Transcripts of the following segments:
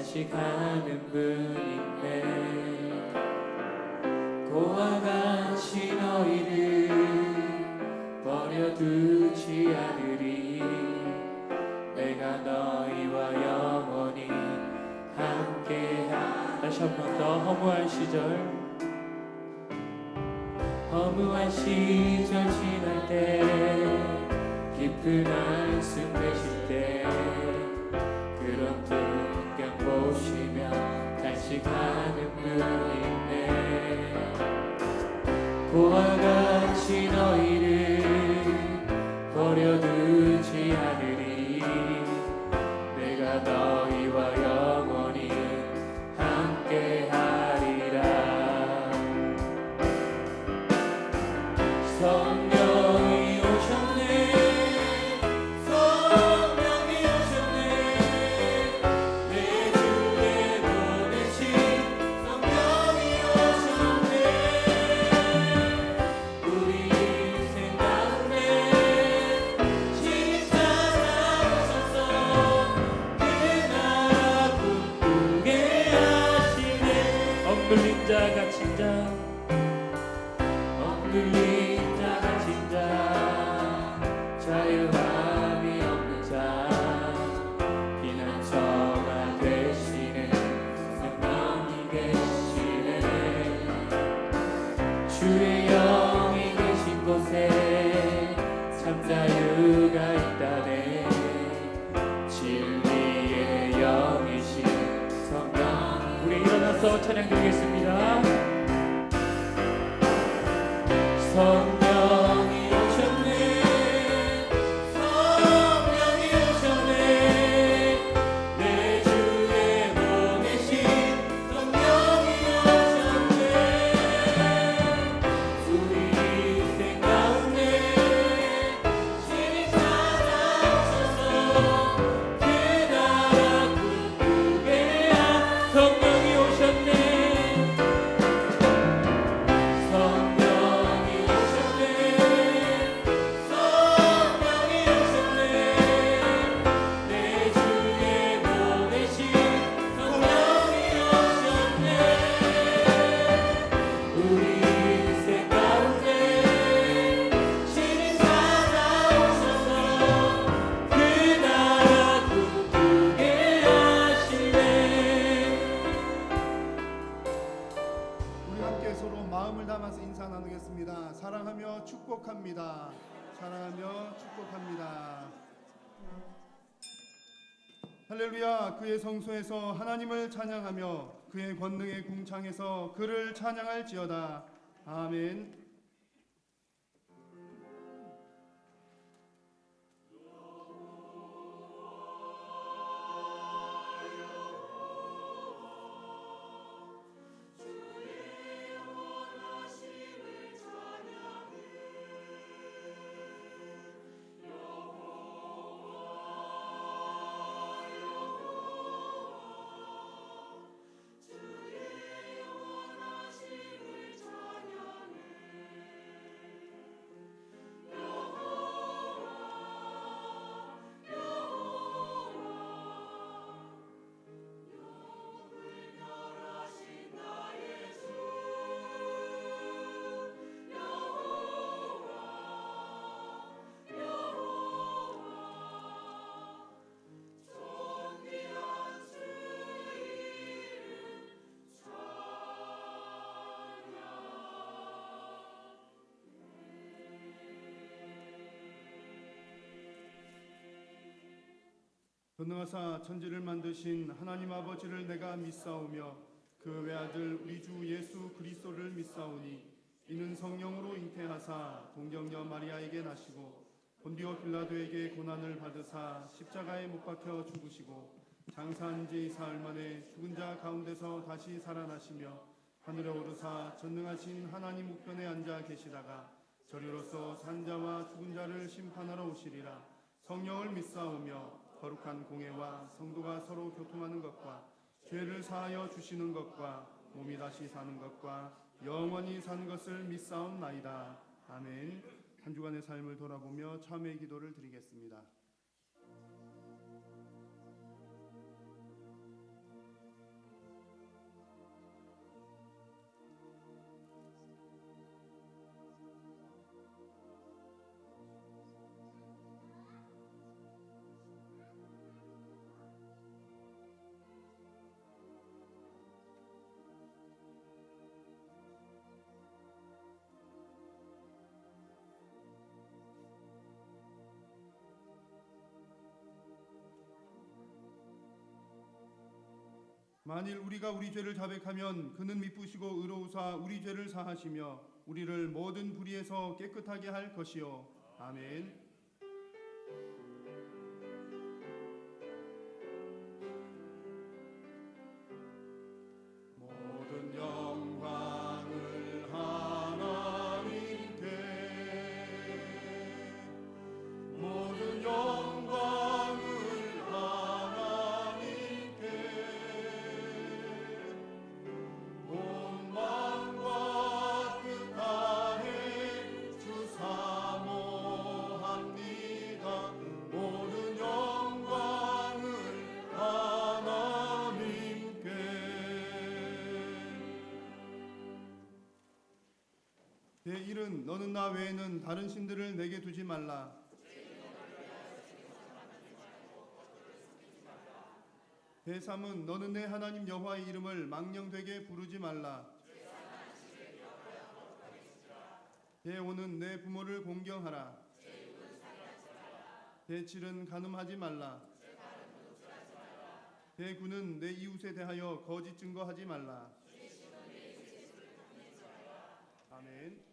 간직하는 분이네. 고와 같이 너희를 버려두지 않으리. 내가 너희와 영원히 함께하. 다시 한 번 더. 허무한 시절 지날 때, 깊은 한숨 내쉴 때, 그런 풍경 보시며 간직하는 분이네. 고와 같이 너희를 버려두지 않으리. 내가 너희와 영원히 함께하리라. 성령이 오셨네. 성령이 오셨네. 내 주에 보내신 성령이 오셨네. 우리 인생 가운데 친히 찾아오셔서 그 나라 꿈꾸게 하시네. 억눌린 자 갇힌 자, 억눌린 자 갇힌 자, 자유함이 없는 자, 피난처가 되시는 성령이 계시네. 주의 영이 계신 곳에 참 자유가 있다네. 진리의 영이신 성령. 우리 일어나서 찬양 드리겠습니다. 성령이 오셨네. 성령이 오셨네. 내 주에 보내신 성령이 오셨네. 우리 인생 가운데 친히 찾아오셔서 그 나라 꿈꾸게 한 성령이 오셨네. 사랑하며 축복합니다. 사랑하며 축복합니다. 할렐루야. 그의 성소에서 하나님을 찬양하며 그의 권능의 궁창에서 그를 찬양할지어다. 아멘. 전능하사 천지를 만드신 하나님 아버지를 내가 믿사오며 그 외아들 우리 주 예수 그리스도를 믿사오니 이는 성령으로 잉태하사 동정녀 마리아에게 나시고 본디오 빌라도에게 고난을 받으사 십자가에 못 박혀 죽으시고 장사한 지 사흘 만에 죽은 자 가운데서 다시 살아나시며 하늘에 오르사 전능하신 하나님 우편에 앉아 계시다가 저리로서 산 자와 죽은 자를 심판하러 오시리라. 성령을 믿사오며 거룩한 공회와 성도가 서로 교통하는 것과 죄를 사하여 주시는 것과 몸이 다시 사는 것과 영원히 사는 것을 믿사옵나이다. 아멘. 한 주간의 삶을 돌아보며 참회의 기도를 드리겠습니다. 만일 우리가 우리 죄를 자백하면 그는 미쁘시고 의로우사 우리 죄를 사하시며 우리를 모든 불의에서 깨끗하게 할 것이요. 아멘. 모든 영광을 하나님께, 모든 영광을 하나님께, 온 마음과 뜻 다해 주 사모합니다. 모든 영광을 하나님께. 제1은 너는 나 외에는 다른 신들을 내게 두지 말라. 제3은 너는 내 하나님 여호와의 이름을 망령되게 부르지 말라. 제5는 내 부모를 공경하라. 제7은 간음하지 말라. 제9는 내 이웃에 대하여 거짓 증거하지 말라. 아멘.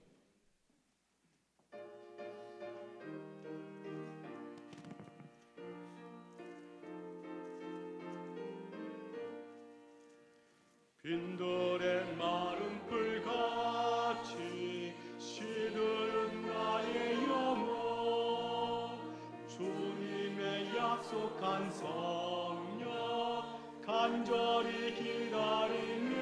빈들의 마른 불같이 시들은 나의 영혼, 주님의 약속한 성령 간절히 기다리네.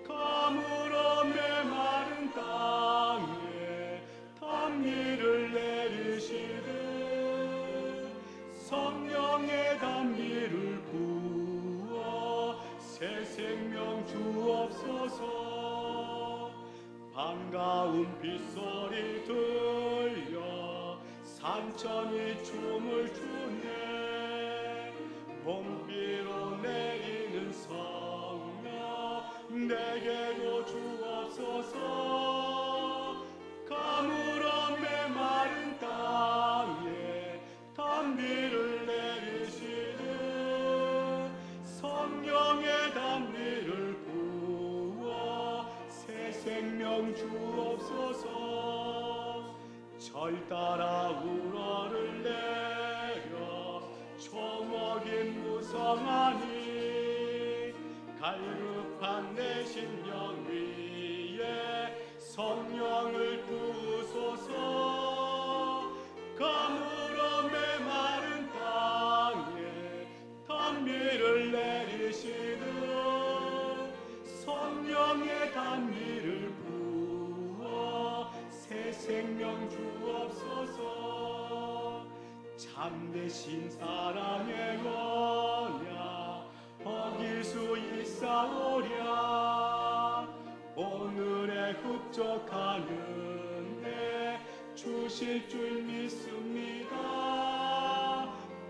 가물어 메마른 땅에 단미를 내리시듯 성령의 단미를 부어 새 생명 주옵소서. 반가운 빗소리 들려 산천이 춤을 추네. 봄비로 내리는 성령 내게도 주옵소서. 가물어 메마른 땅에 단비를 내리시듯 성령의 단비를 부어 새 생명 주옵소서. 절 따라 우러를 내려 초목인 무성하니 갈급한 내 심령 위에 성령을 부으소서. 가물어 메마른 땅에 단비를 내리시듯 성령의 단비를 부어 새 생명 주옵소서. 참되신 사랑의 언약 어길 수 있사오랴. 오늘의 흡족하는데 주실 줄 믿습니다.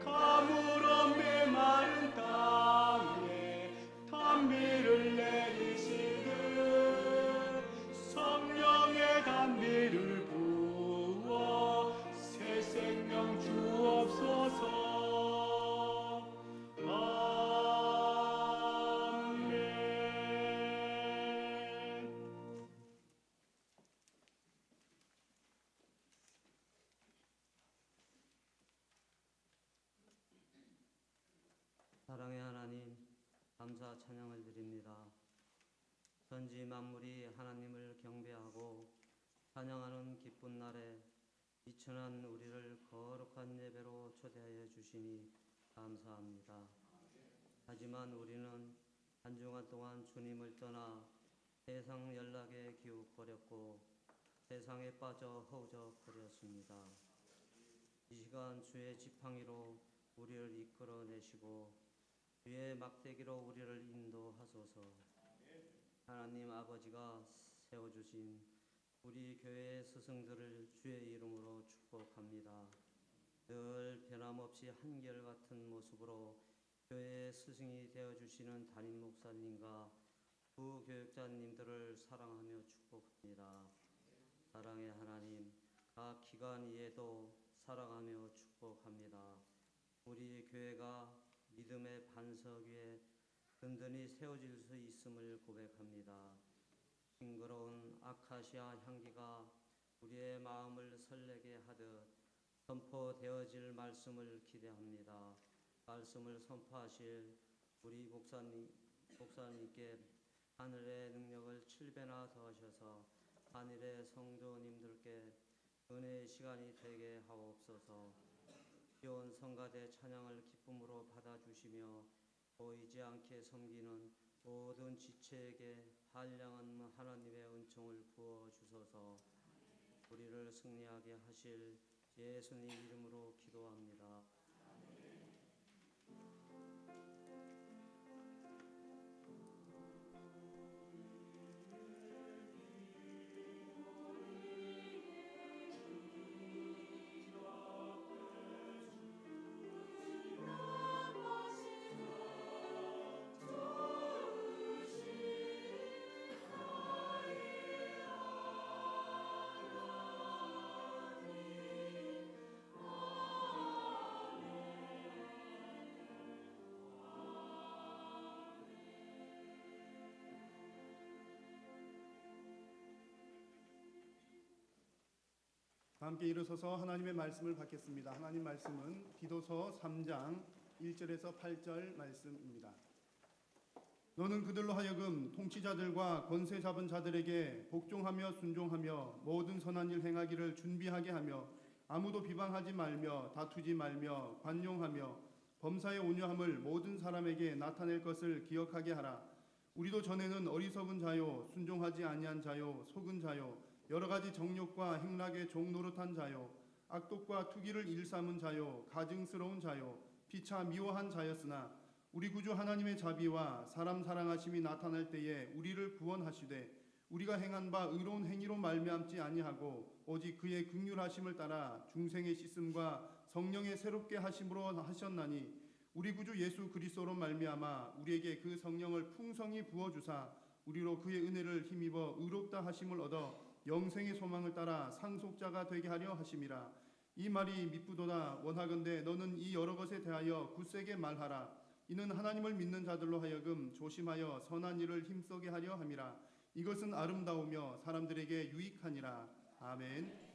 가물어 메마른 땅에 단비를 내리시듯 성령의 단비를 부어 새 생명 주옵소서. 사랑의 하나님, 감사 찬양을 드립니다. 전지 만물이 하나님을 경배하고 찬양하는 기쁜 날에 이천한 우리를 거룩한 예배로 초대하여 주시니 감사합니다. 하지만 우리는 한 주간 동안 주님을 떠나 세상 연락에 기웃거렸고 세상에 빠져 허우적거렸습니다. 이 시간 주의 지팡이로 우리를 이끌어내시고 주의 막대기로 우리를 인도하소서. 하나님 아버지가 세워주신 우리 교회의 스승들을 주의 이름으로 축복합니다. 늘 변함없이 한결같은 모습으로 교회의 스승이 되어주시는 담임 목사님과 부교육자님들을 사랑하며 축복합니다. 사랑의 하나님, 각 기관 이에도 사랑하며 축복합니다. 우리 교회가 믿음의 반석 위에 든든히 세워질 수 있음을 고백합니다. 싱그러운 아카시아 향기가 우리의 마음을 설레게 하듯 선포되어질 말씀을 기대합니다. 말씀을 선포하실 우리 목사님께 하늘의 능력을 7배나 더하셔서 하늘의 성도님들께 은혜의 시간이 되게 하옵소서. 귀여운 성가대 찬양을 기쁨으로 받아주시며 보이지 않게 섬기는 모든 지체에게 한량한 하나님의 은총을 부어주소서. 우리를 승리하게 하실 예수님 이름으로 기도합니다. 함께 일어서서 하나님의 말씀을 받겠습니다. 하나님 말씀은 디도서 3장 1절에서 8절 말씀입니다. 너는 그들로 하여금 통치자들과 권세 잡은 자들에게 복종하며 순종하며 모든 선한 일 행하기를 준비하게 하며 아무도 비방하지 말며 다투지 말며 관용하며 범사에 온유함을 모든 사람에게 나타낼 것을 기억하게 하라. 우리도 전에는 어리석은 자요 순종하지 아니한 자요 속은 자요 여러 가지 정욕과 행락의 종노릇한 자요 악독과 투기를 일삼은 자요 가증스러운 자요 피차 미워한 자였으나 우리 구주 하나님의 자비와 사람 사랑하심이 나타날 때에 우리를 구원하시되 우리가 행한 바 의로운 행위로 말미암지 아니하고 오직 그의 긍휼하심을 따라 중생의 씻음과 성령의 새롭게 하심으로 하셨나니 우리 구주 예수 그리스도로 말미암아 우리에게 그 성령을 풍성히 부어 주사 우리로 그의 은혜를 힘입어 의롭다 하심을 얻어 영생의 소망을 따라 상속자가 되게 하려 하심이라. 이 말이 미쁘도다. 원하건대 너는 이 여러 것에 대하여 굳세게 말하라. 이는 하나님을 믿는 자들로 하여금 조심하여 선한 일을 힘쓰게 하려 함이라. 이것은 아름다우며 사람들에게 유익하니라. 아멘.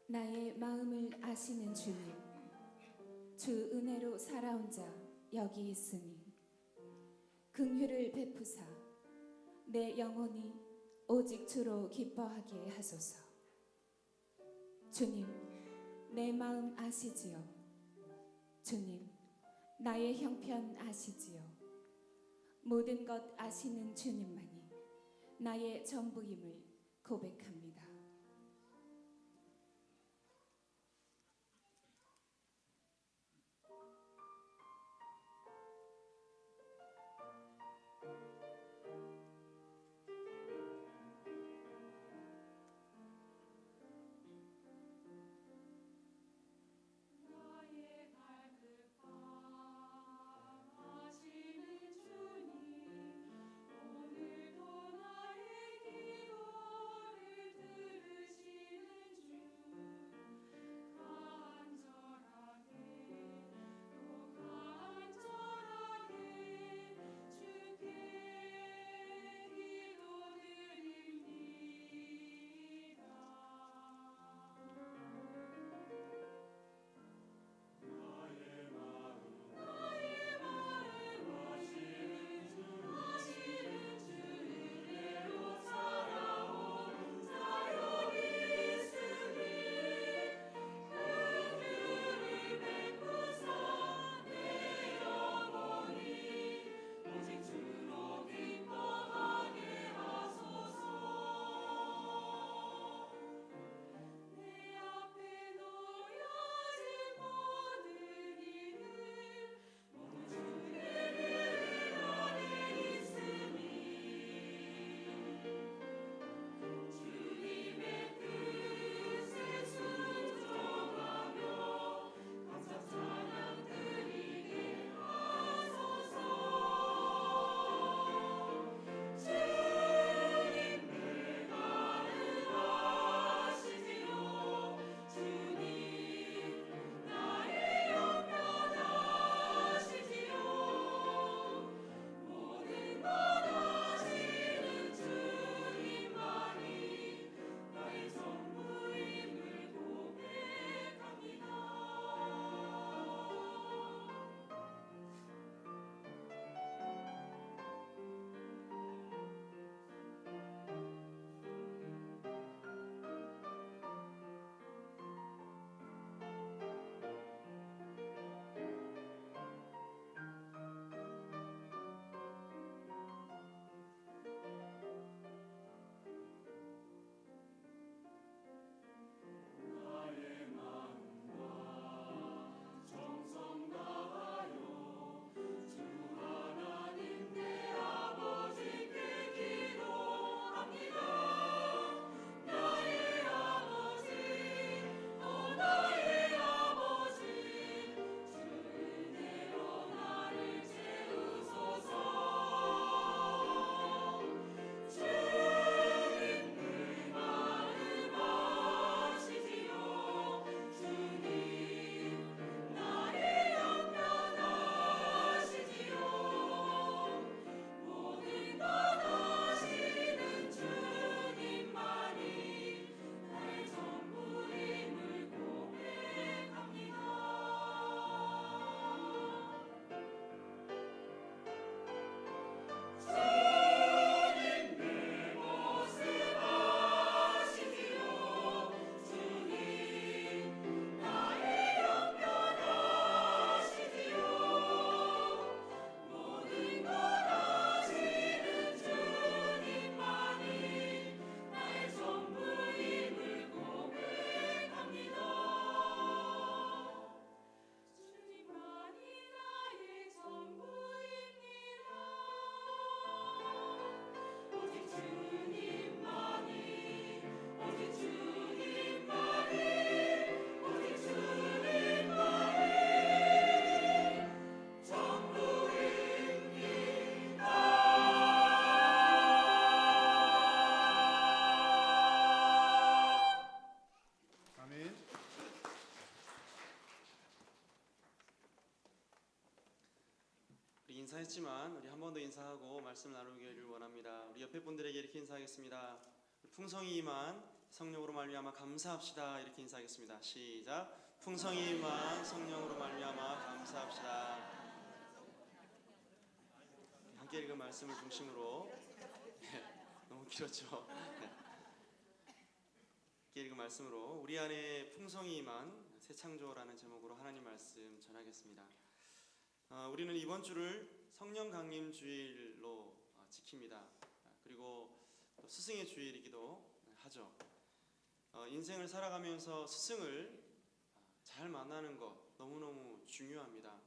나의 마음을 아시는 주님, 주 은혜로 살아온 자 여기 있으니 긍휼을 베푸사 내 영혼이 오직 주로 기뻐하게 하소서. 주님, 내 마음 아시지요. 주님, 나의 형편 아시지요. 모든 것 아시는 주님만이 나의 전부임을 고백합니다. 오늘도 나의 기도를 인사했지만 우리 한 번 더 인사하고 말씀을 나누기를 원합니다. 우리 옆에 분들에게 이렇게 인사하겠습니다. 풍성이 임한 성령으로 말미암아 감사합시다. 이렇게 인사하겠습니다. 시작. 풍성이 임한 성령으로 말미암아 감사합시다. 함께 읽은 말씀을 중심으로 너무 길었죠. 함께 읽은 말씀으로 우리 안에 풍성이 임한 새 창조라는 제목으로 하나님 말씀 전하겠습니다. 우리는 이번 주를 성령 강림 주일로 지킵니다. 그리고 또 스승의 주일이기도 하죠. 인생을 살아가면서 스승을 잘 만나는 것 너무너무 중요합니다.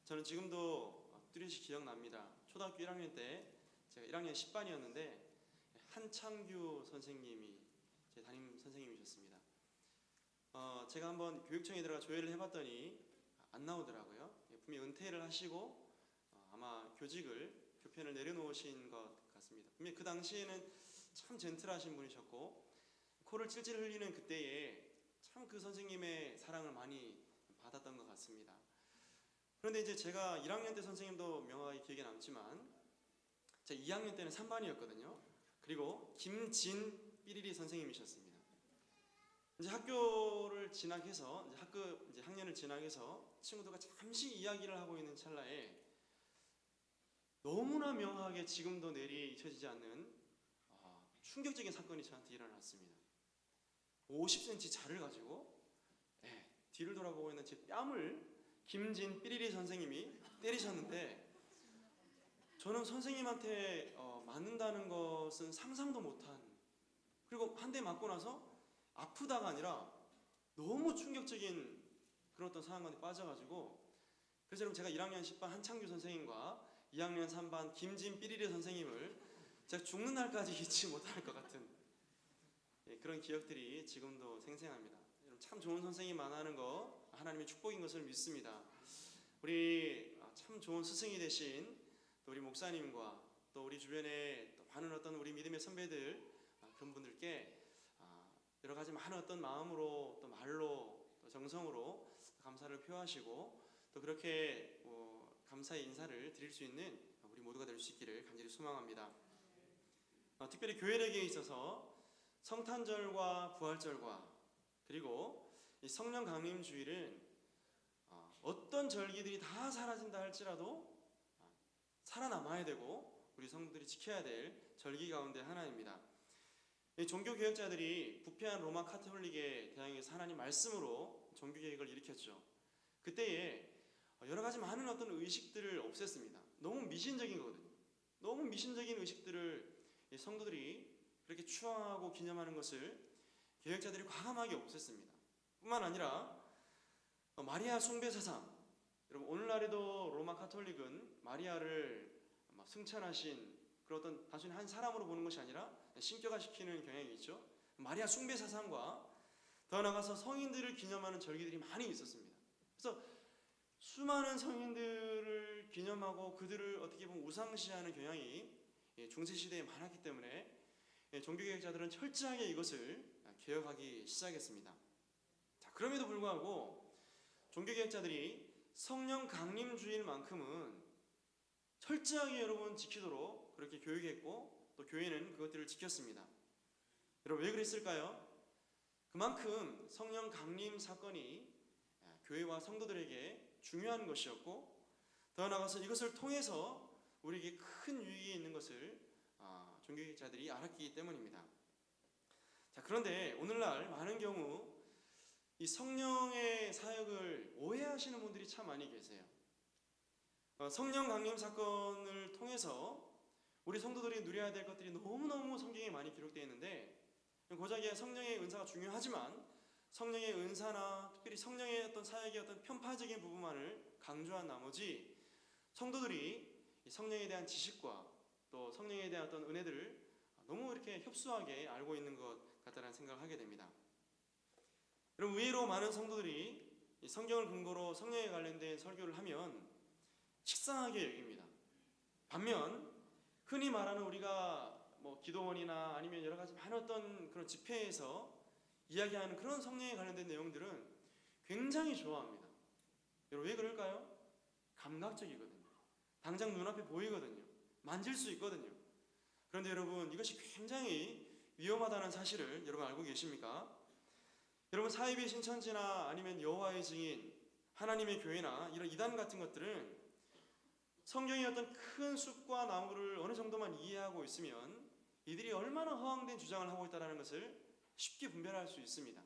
저는 지금도 뚜렷이 기억납니다. 초등학교 1학년 때 제가 1학년 10반이었는데 한창규 선생님이 제 담임 선생님이셨습니다. 제가 한번 교육청에 들어가 조회를 해봤더니 안 나오더라고요. 분명히 은퇴를 하시고 아마 교편을 내려놓으신 것 같습니다. 분명히 그 당시에는 참 젠틀하신 분이셨고 코를 찔찔 흘리는 그때에 참 그 선생님의 사랑을 많이 받았던 것 같습니다. 그런데 이제 제가 1학년 때 선생님도 명확하게 기억에 남지만 제가 2학년 때는 3반이었거든요. 그리고 김진 삐리리 선생님이셨습니다. 이제 학교를 진학해서 이제 학년을 진학해서 친구들과 잠시 이야기를 하고 있는 찰나에 너무나 명확하게 지금도 내리 잊혀지지 않는 충격적인 사건이 저한테 일어났습니다. 50cm 자를 가지고 뒤를 돌아보고 있는 제 뺨을 김진 삐리리 선생님이 때리셨는데 저는 선생님한테 맞는다는 것은 상상도 못한, 그리고 한 대 맞고 나서 아프다가 아니라 너무 충격적인 그런 어떤 상황 가운데 빠져가지고, 그래서 여러분 제가 1학년 10반 한창규 선생님과 2학년 3반 김진 삐리리 선생님을 제가 죽는 날까지 잊지 못할 것 같은 그런 기억들이 지금도 생생합니다. 여러분 참 좋은 선생님 만나는 거 하나님의 축복인 것을 믿습니다. 우리 참 좋은 스승이 되신 또 우리 목사님과 또 우리 주변에 또 많은 어떤 우리 믿음의 선배들 그런 분들께 여러 가지 많은 어떤 마음으로 또 말로 또 정성으로 감사를 표하시고 또 그렇게 감사의 인사를 드릴 수 있는 우리 모두가 될 수 있기를 간절히 소망합니다. 특별히 교회에게 있어서 성탄절과 부활절과 그리고 이 성령 강림 주일은 어떤 절기들이 다 사라진다 할지라도 살아남아야 되고 우리 성도들이 지켜야 될 절기 가운데 하나입니다. 종교개혁자들이 부패한 로마 카톨릭에 대항해서 하나님 말씀으로 종교개혁을 일으켰죠. 그때에 여러 가지 많은 어떤 의식들을 없앴습니다. 너무 미신적인 거거든요. 너무 미신적인 의식들을 성도들이 그렇게 추앙하고 기념하는 것을 개혁자들이 과감하게 없앴습니다. 뿐만 아니라 마리아 숭배 사상, 여러분 오늘날에도 로마 카톨릭은 마리아를 승천하신 그런 어떤 단순히 한 사람으로 보는 것이 아니라 신격화시키는 경향이 있죠. 마리아 숭배 사상과 더 나아가서 성인들을 기념하는 절기들이 많이 있었습니다. 그래서 수많은 성인들을 기념하고 그들을 어떻게 보면 우상시하는 경향이 중세시대에 많았기 때문에 종교개혁자들은 철저하게 이것을 개혁하기 시작했습니다. 자, 그럼에도 불구하고 종교개혁자들이 성령 강림주일만큼은 철저하게 여러분 지키도록 그렇게 교육했고 또 교회는 그것들을 지켰습니다. 여러분 왜 그랬을까요? 그만큼 성령 강림 사건이 교회와 성도들에게 중요한 것이었고 더 나아가서 이것을 통해서 우리에게 큰 유익이 있는 것을 종교개혁자들이 알았기 때문입니다. 자, 그런데 오늘날 많은 경우 이 성령의 사역을 오해하시는 분들이 참 많이 계세요. 성령 강림 사건을 통해서 우리 성도들이 누려야 될 것들이 너무너무 성경에 많이 기록되어 있는데 고작이야 성령의 은사가 중요하지만 성령의 은사나 특별히 성령의 어떤 사역의 어떤 편파적인 부분만을 강조한 나머지 성도들이 성령에 대한 지식과 또 성령에 대한 어떤 은혜들을 너무 이렇게 협소하게 알고 있는 것 같다는 생각을 하게 됩니다. 여러분 의외로 많은 성도들이 성경을 근거로 성령에 관련된 설교를 하면 식상하게 여깁니다. 반면 흔히 말하는 우리가 기도원이나 아니면 여러 가지 많은 어떤 그런 집회에서 이야기하는 그런 성령에 관련된 내용들은 굉장히 좋아합니다. 여러분 왜 그럴까요? 감각적이거든요. 당장 눈앞에 보이거든요. 만질 수 있거든요. 그런데 여러분, 이것이 굉장히 위험하다는 사실을 여러분 알고 계십니까? 여러분, 사이비 신천지나 아니면 여호와의 증인, 하나님의 교회나 이런 이단 같은 것들은 성경의 어떤 큰 숲과 나무를 어느 정도만 이해하고 있으면 이들이 얼마나 허황된 주장을 하고 있다는 것을 쉽게 분별할 수 있습니다.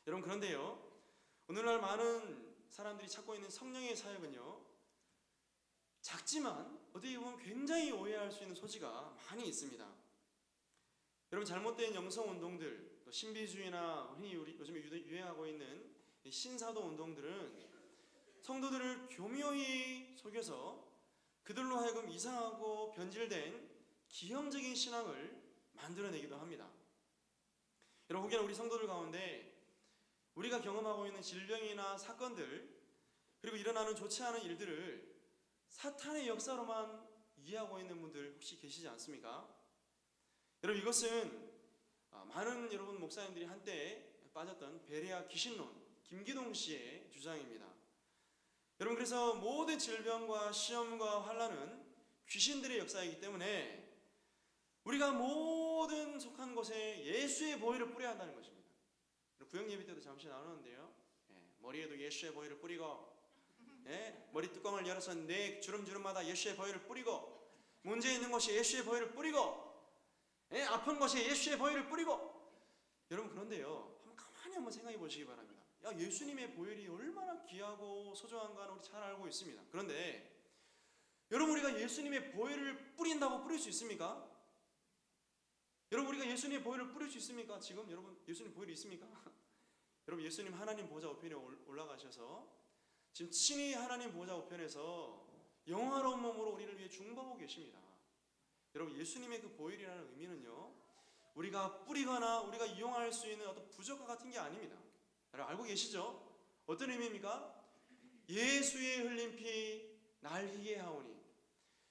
여러분, 그런데요, 오늘날 많은 사람들이 찾고 있는 성령의 사역은요, 작지만 어떻게 보면 굉장히 오해할 수 있는 소지가 많이 있습니다. 여러분, 잘못된 영성 운동들, 또 신비주의나 흔히 요즘에 유행하고 있는 신사도 운동들은 성도들을 교묘히 속여서 그들로 하여금 이상하고 변질된 기형적인 신앙을 만들어내기도 합니다. 여러분, 혹여나 우리 성도들 가운데 우리가 경험하고 있는 질병이나 사건들, 그리고 일어나는 좋지 않은 일들을 사탄의 역사로만 이해하고 있는 분들 혹시 계시지 않습니까? 여러분, 이것은 많은 여러분 목사님들이 한때 빠졌던 베레아 귀신론, 김기동 씨의 주장입니다. 여러분, 그래서 모든 질병과 시험과 환난은 귀신들의 역사이기 때문에 우리가 모든 속한 곳에 예수의 보혈을 뿌려야 한다는 것입니다. 구역 예배 때도 잠시 나누는데요, 머리에도 예수의 보혈을 뿌리고, 머리 뚜껑을 열어서 네 주름주름마다 예수의 보혈을 뿌리고, 문제 있는 곳에 예수의 보혈을 뿌리고, 아픈 곳에 예수의 보혈을 뿌리고. 여러분, 그런데요, 가만히 한번 생각해 보시기 바랍니다. 예수님의 보혈이 얼마나 귀하고 소중한가는 우리 잘 알고 있습니다. 그런데 여러분, 우리가 예수님의 보혈을 뿌린다고 뿌릴 수 있습니까? 여러분, 우리가 예수님의 보혈을 뿌릴 수 있습니까? 지금 여러분, 예수님 보혈이 있습니까? 여러분, 예수님 하나님 보좌 우편에 올라가셔서 지금 친히 하나님 보좌 우편에서 영화로운 몸으로 우리를 위해 중보하고 계십니다. 여러분, 예수님의 그 보혈이라는 의미는요, 우리가 뿌리거나 우리가 이용할 수 있는 어떤 부적과 같은 게 아닙니다. 여러분, 알고 계시죠? 어떤 의미입니까? 예수의 흘린 피 날 희게 하오니,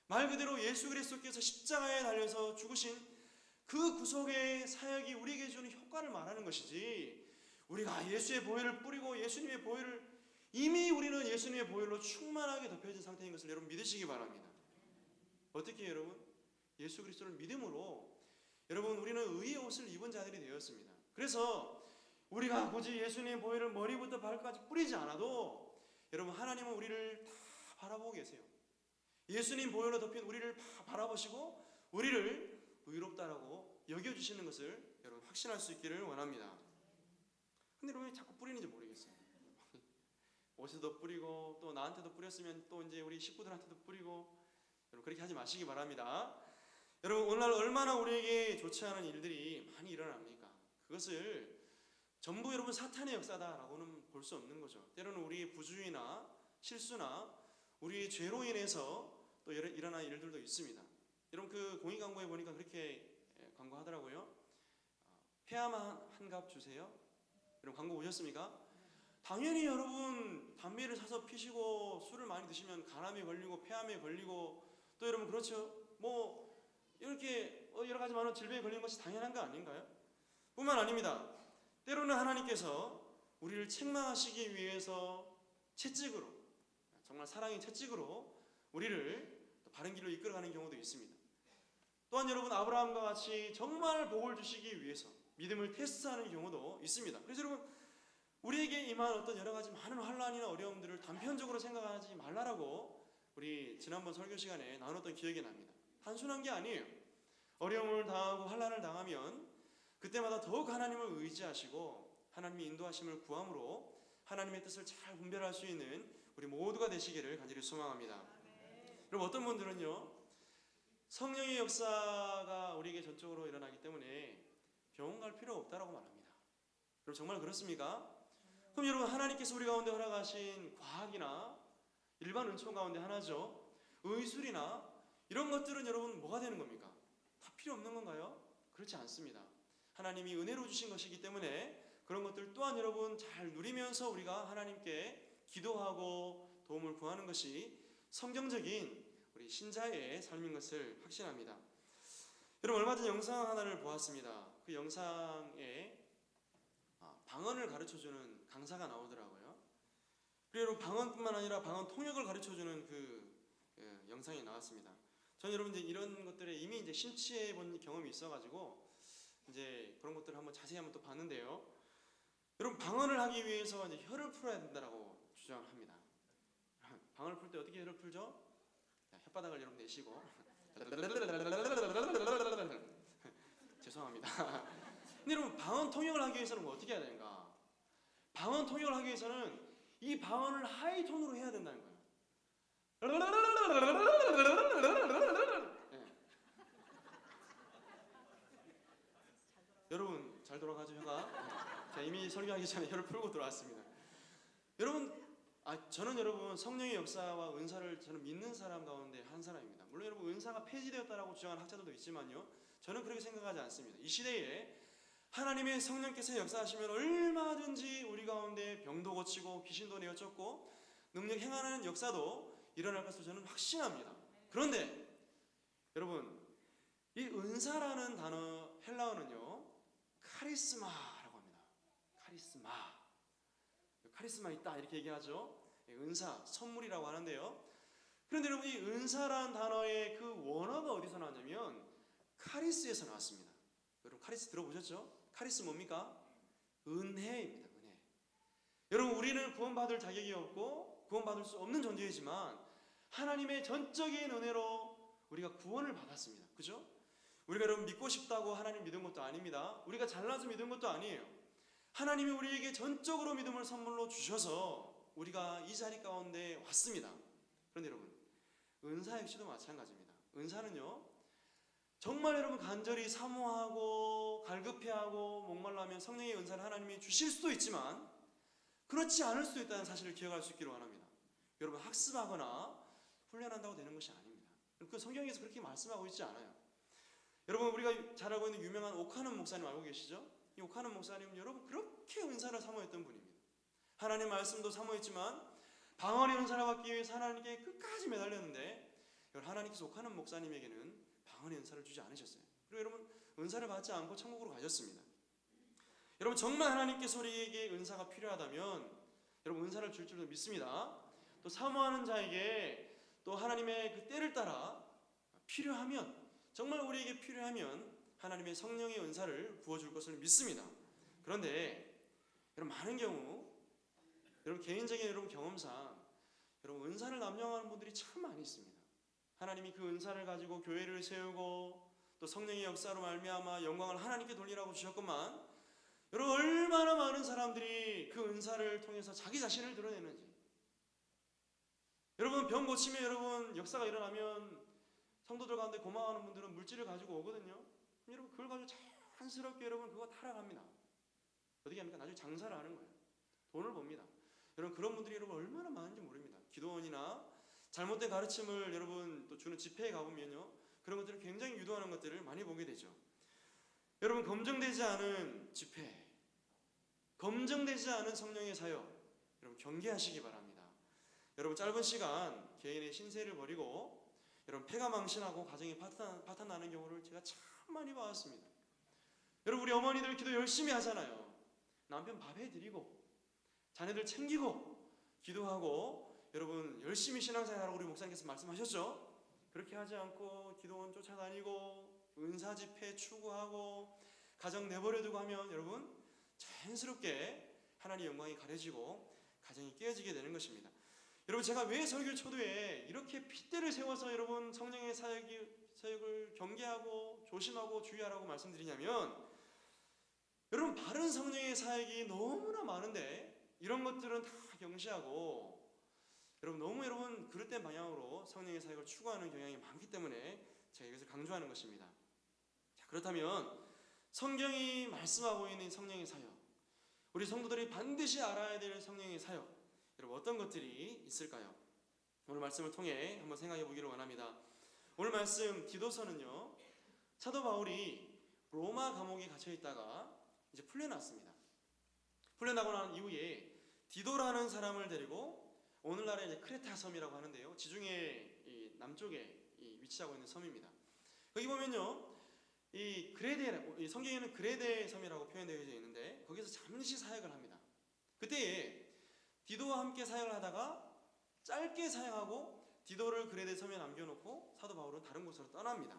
말 그대로 예수 그리스도께서 십자가에 달려서 죽으신 그 구속의 사역이 우리에게 주는 효과를 말하는 것이지, 우리가 예수의 보혈을 뿌리고 예수님의 보혈을, 이미 우리는 예수님의 보혈로 충만하게 덮여진 상태인 것을 여러분 믿으시기 바랍니다. 어떻게 여러분? 예수 그리스도를 믿음으로 여러분, 우리는 의의 옷을 입은 자들이 되었습니다. 그래서 우리가 굳이 예수님의 보혈을 머리부터 발까지 뿌리지 않아도 여러분, 하나님은 우리를 다 바라보고 계세요. 예수님 보혈로 덮인 우리를 다 바라보시고 우리를 의롭다라고 여겨주시는 것을 여러분 확신할 수 있기를 원합니다. 근데 여러분, 왜 자꾸 뿌리는지 모르겠어요. 옷에도 뿌리고 또 나한테도 뿌렸으면 또 이제 우리 식구들한테도 뿌리고, 여러분 그렇게 하지 마시기 바랍니다. 여러분, 오늘날 얼마나 우리에게 좋지 않은 일들이 많이 일어납니까? 그것을 전부 여러분 사탄의 역사다라고는 볼 수 없는 거죠. 때로는 우리의 부주의나 실수나 우리의 죄로 인해서 또 일어난 일들도 있습니다. 여러분, 그 공익 광고에 보니까 그렇게 광고하더라고요. 폐암 한 갑 주세요. 여러분, 광고 보셨습니까? 당연히 여러분, 담배를 사서 피시고 술을 많이 드시면 간암에 걸리고 폐암에 걸리고, 또 여러분 그렇죠, 뭐 이렇게 여러 가지 많은 질병에 걸리는 것이 당연한 거 아닌가요? 뿐만 아닙니다. 때로는 하나님께서 우리를 책망하시기 위해서 채찍으로, 정말 사랑의 채찍으로 우리를 바른 길로 이끌어가는 경우도 있습니다. 또한 여러분, 아브라함과 같이 정말 복을 주시기 위해서 믿음을 테스트하는 경우도 있습니다. 그래서 여러분, 우리에게 임한 어떤 여러 가지 많은 환난이나 어려움들을 단편적으로 생각하지 말라라고 우리 지난번 설교 시간에 나눴던 기억이 납니다. 단순한 게 아니에요. 어려움을 당하고 환난을 당하면 그때마다 더욱 하나님을 의지하시고 하나님의 인도하심을 구함으로 하나님의 뜻을 잘 분별할 수 있는 우리 모두가 되시기를 간절히 소망합니다. 그럼 어떤 분들은요, 성령의 역사가 우리에게 전적으로 일어나기 때문에 병원 갈 필요 없다라고 말합니다. 그럼 정말 그렇습니까? 그럼 여러분, 하나님께서 우리 가운데 허락하신 과학이나 일반 은총 가운데 하나죠, 의술이나 이런 것들은 여러분 뭐가 되는 겁니까? 다 필요 없는 건가요? 그렇지 않습니다. 하나님이 은혜로 주신 것이기 때문에 그런 것들 또한 여러분 잘 누리면서 우리가 하나님께 기도하고 도움을 구하는 것이 성경적인 우리 신자의 삶인 것을 확신합니다. 여러분, 얼마 전 영상 하나를 보았습니다. 그 영상에 방언을 가르쳐주는 강사가 나오더라고요. 그리고 방언뿐만 아니라 방언 통역을 가르쳐주는 그 영상이 나왔습니다. 저는 여러분 이제 이런 것들에 이미 이제 심취해 본 경험이 있어가지고 이제 그런 것들을 한번 자세히 한번 또 봤는데요. 여러분 방언을 하기 위해서 이제 혀를 풀어야 된다라고 주장을 합니다. 방언을 풀 때 어떻게 혀를 풀죠? 자, 혓바닥을 여러분 내쉬고 죄송합니다. 근데 여러분 방언 통역을 하기 위해서는 뭐 어떻게 해야 되는가? 방언 통역을 하기 위해서는 이 방언을 하이톤으로 해야 된다는 거예요. 네. 여러분 잘 돌아가죠 혀가? 자, 이미 설교하기 전에 혀를 풀고 들어왔습니다. 여러분 저는 여러분 성령의 역사와 은사를 저는 믿는 사람 가운데 한 사람입니다. 물론 여러분 은사가 폐지되었다라고 주장하는 학자들도 있지만요, 저는 그렇게 생각하지 않습니다. 이 시대에 하나님의 성령께서 역사하시면 얼마든지 우리 가운데 병도 고치고 귀신도 내어 쫓고 능력 행하는 역사도 일어날 것을 저는 확신합니다. 그런데 여러분 이 은사라는 단어 헬라어는요 카리스마라고 합니다. 카리스마 있다 이렇게 얘기하죠. 은사, 선물이라고 하는데요. 그런데 여러분 이 은사라는 단어의 그 원어가 어디서 나왔냐면 카리스에서 나왔습니다. 여러분 카리스 들어보셨죠? 카리스 뭡니까? 은혜입니다. 은혜. 여러분 우리는 구원받을 자격이 없고 구원받을 수 없는 존재이지만 하나님의 전적인 은혜로 우리가 구원을 받았습니다. 그죠? 우리가 여러분 믿고 싶다고 하나님 믿은 것도 아닙니다. 우리가 잘나서 믿은 것도 아니에요. 하나님이 우리에게 전적으로 믿음을 선물로 주셔서 우리가 이 자리 가운데 왔습니다. 그런데 여러분 은사 역시도 마찬가지입니다. 은사는요 정말 여러분 간절히 사모하고 갈급해하고 목말라면 성령의 은사를 하나님이 주실 수도 있지만 그렇지 않을 수도 있다는 사실을 기억할 수 있기를 원합니다. 여러분 학습하거나 훈련한다고 되는 것이 아닙니다. 그 성경에서 그렇게 말씀하고 있지 않아요. 여러분 우리가 잘 알고 있는 유명한 오카는 목사님 알고 계시죠? 이 오카는 목사님은 여러분 그렇게 은사를 사모했던 분입니다. 하나님 말씀도 사모했지만 방언의 은사를 받기 위해서 하나님께 끝까지 매달렸는데 여러분 하나님께서 오카는 목사님에게는 방언의 은사를 주지 않으셨어요. 그리고 여러분 은사를 받지 않고 천국으로 가셨습니다. 여러분 정말 하나님께서 우리에게 은사가 필요하다면 여러분 은사를 줄 줄도 믿습니다. 또 사모하는 자에게 또 하나님의 그 때를 따라 필요하면 정말 우리에게 필요하면 하나님의 성령의 은사를 부어줄 것을 믿습니다. 그런데 여러분 많은 경우 여러분 개인적인 여러분 경험상 여러분 은사를 남용하는 분들이 참 많이 있습니다. 하나님이 그 은사를 가지고 교회를 세우고 또 성령의 역사로 말미암아 영광을 하나님께 돌리라고 주셨건만 여러분 얼마나 많은 사람들이 그 은사를 통해서 자기 자신을 드러내는지. 여러분 병 고치면 여러분 역사가 일어나면 성도들 가운데 고마워하는 분들은 물질을 가지고 오거든요. 여러분 그걸 가지고 자연스럽게 여러분 그거 타락합니다. 어떻게 합니까? 나중에 장사를 하는 거예요. 돈을 법니다. 여러분 그런 분들이 여러분 얼마나 많은지 모릅니다. 기도원이나 잘못된 가르침을 여러분 또 주는 집회에 가보면요 그런 것들을 굉장히 유도하는 것들을 많이 보게 되죠. 여러분 검증되지 않은 집회, 검증되지 않은 성령의 사역 여러분 경계하시기 바랍니다. 여러분 짧은 시간 개인의 신세를 버리고 여러분 패가 망신하고 가정이 파탄 나는 경우를 제가 참 많이 봐왔습니다. 여러분 우리 어머니들 기도 열심히 하잖아요. 남편 밥 해드리고 자녀들 챙기고 기도하고 여러분 열심히 신앙생활하라고 우리 목사님께서 말씀하셨죠? 그렇게 하지 않고 기도원 쫓아다니고 은사 집회 추구하고 가정 내버려두고 하면 여러분 자연스럽게 하나님의 영광이 가려지고 가정이 깨어지게 되는 것입니다. 여러분 제가 왜 설교 초도에 이렇게 핏대를 세워서 여러분 성령의 사역을 경계하고 조심하고 주의하라고 말씀드리냐면 여러분 바른 성령의 사역이 너무나 많은데 이런 것들은 다 경시하고 여러분 너무 여러분 그릇된 방향으로 성령의 사역을 추구하는 경향이 많기 때문에 제가 이것을 강조하는 것입니다. 자, 그렇다면 성경이 말씀하고 있는 성령의 사역, 우리 성도들이 반드시 알아야 될 성령의 사역, 여러분 어떤 것들이 있을까요? 오늘 말씀을 통해 한번 생각해 보기를 원합니다. 오늘 말씀 디도서는요 사도 바울이 로마 감옥에 갇혀 있다가 이제 풀려났습니다. 풀려나고 난 이후에 디도라는 사람을 데리고 오늘날의 이제 크레타 섬이라고 하는데요, 지중해 이 남쪽에 위치하고 있는 섬입니다. 거기 보면요, 이 성경에는 그레데 섬이라고 표현되어 있는데 거기서 잠시 사역을 합니다. 그때에 디도와 함께 사역을 하다가 짧게 사역하고 디도를 그레데 섬에 남겨놓고 사도 바울은 다른 곳으로 떠납니다.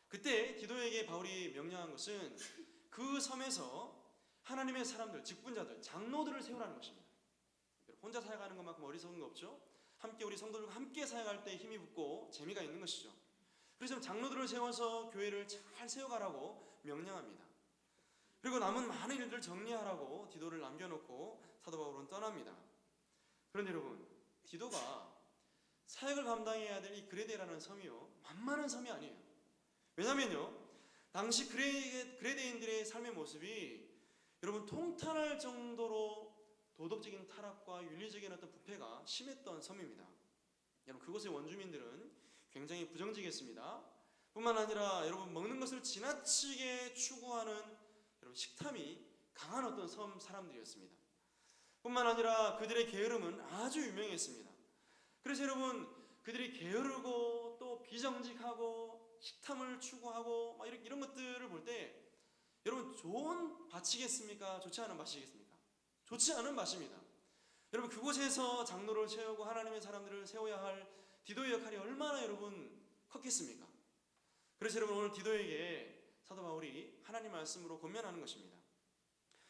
그때 디도에게 바울이 명령한 것은 그 섬에서 하나님의 사람들, 직분자들, 장로들을 세우라는 것입니다. 혼자 사역하는 것만큼 어리석은 거 없죠? 함께 우리 성도들과 함께 사역할 때 힘이 붙고 재미가 있는 것이죠. 그래서 장로들을 세워서 교회를 잘 세워가라고 명령합니다. 그리고 남은 많은 일들을 정리하라고 디도를 남겨놓고 사도 바울은 떠납니다. 그런데 여러분, 디도가 사역을 감당해야 될 이 그레데라는 섬이요, 만만한 섬이 아니에요. 왜냐면요, 당시 그레데인들의 삶의 모습이 여러분 통탄할 정도로 도덕적인 타락과 윤리적인 어떤 부패가 심했던 섬입니다. 여러분, 그곳의 원주민들은 굉장히 부정직했습니다. 뿐만 아니라 여러분, 먹는 것을 지나치게 추구하는 여러분 식탐이 강한 어떤 섬 사람들이었습니다. 뿐만 아니라 그들의 게으름은 아주 유명했습니다. 그래서 여러분, 그들이 게으르고 또 비정직하고 식탐을 추구하고 막 이런 것들을 볼 때 여러분, 좋은 밭이겠습니까? 좋지 않은 밭이겠습니까? 좋지 않은 밭입니다. 여러분, 그곳에서 장로를 세우고 하나님의 사람들을 세워야 할 디도의 역할이 얼마나 여러분 컸겠습니까? 그래서 여러분, 오늘 디도에게 사도 바울이 하나님 말씀으로 권면하는 것입니다.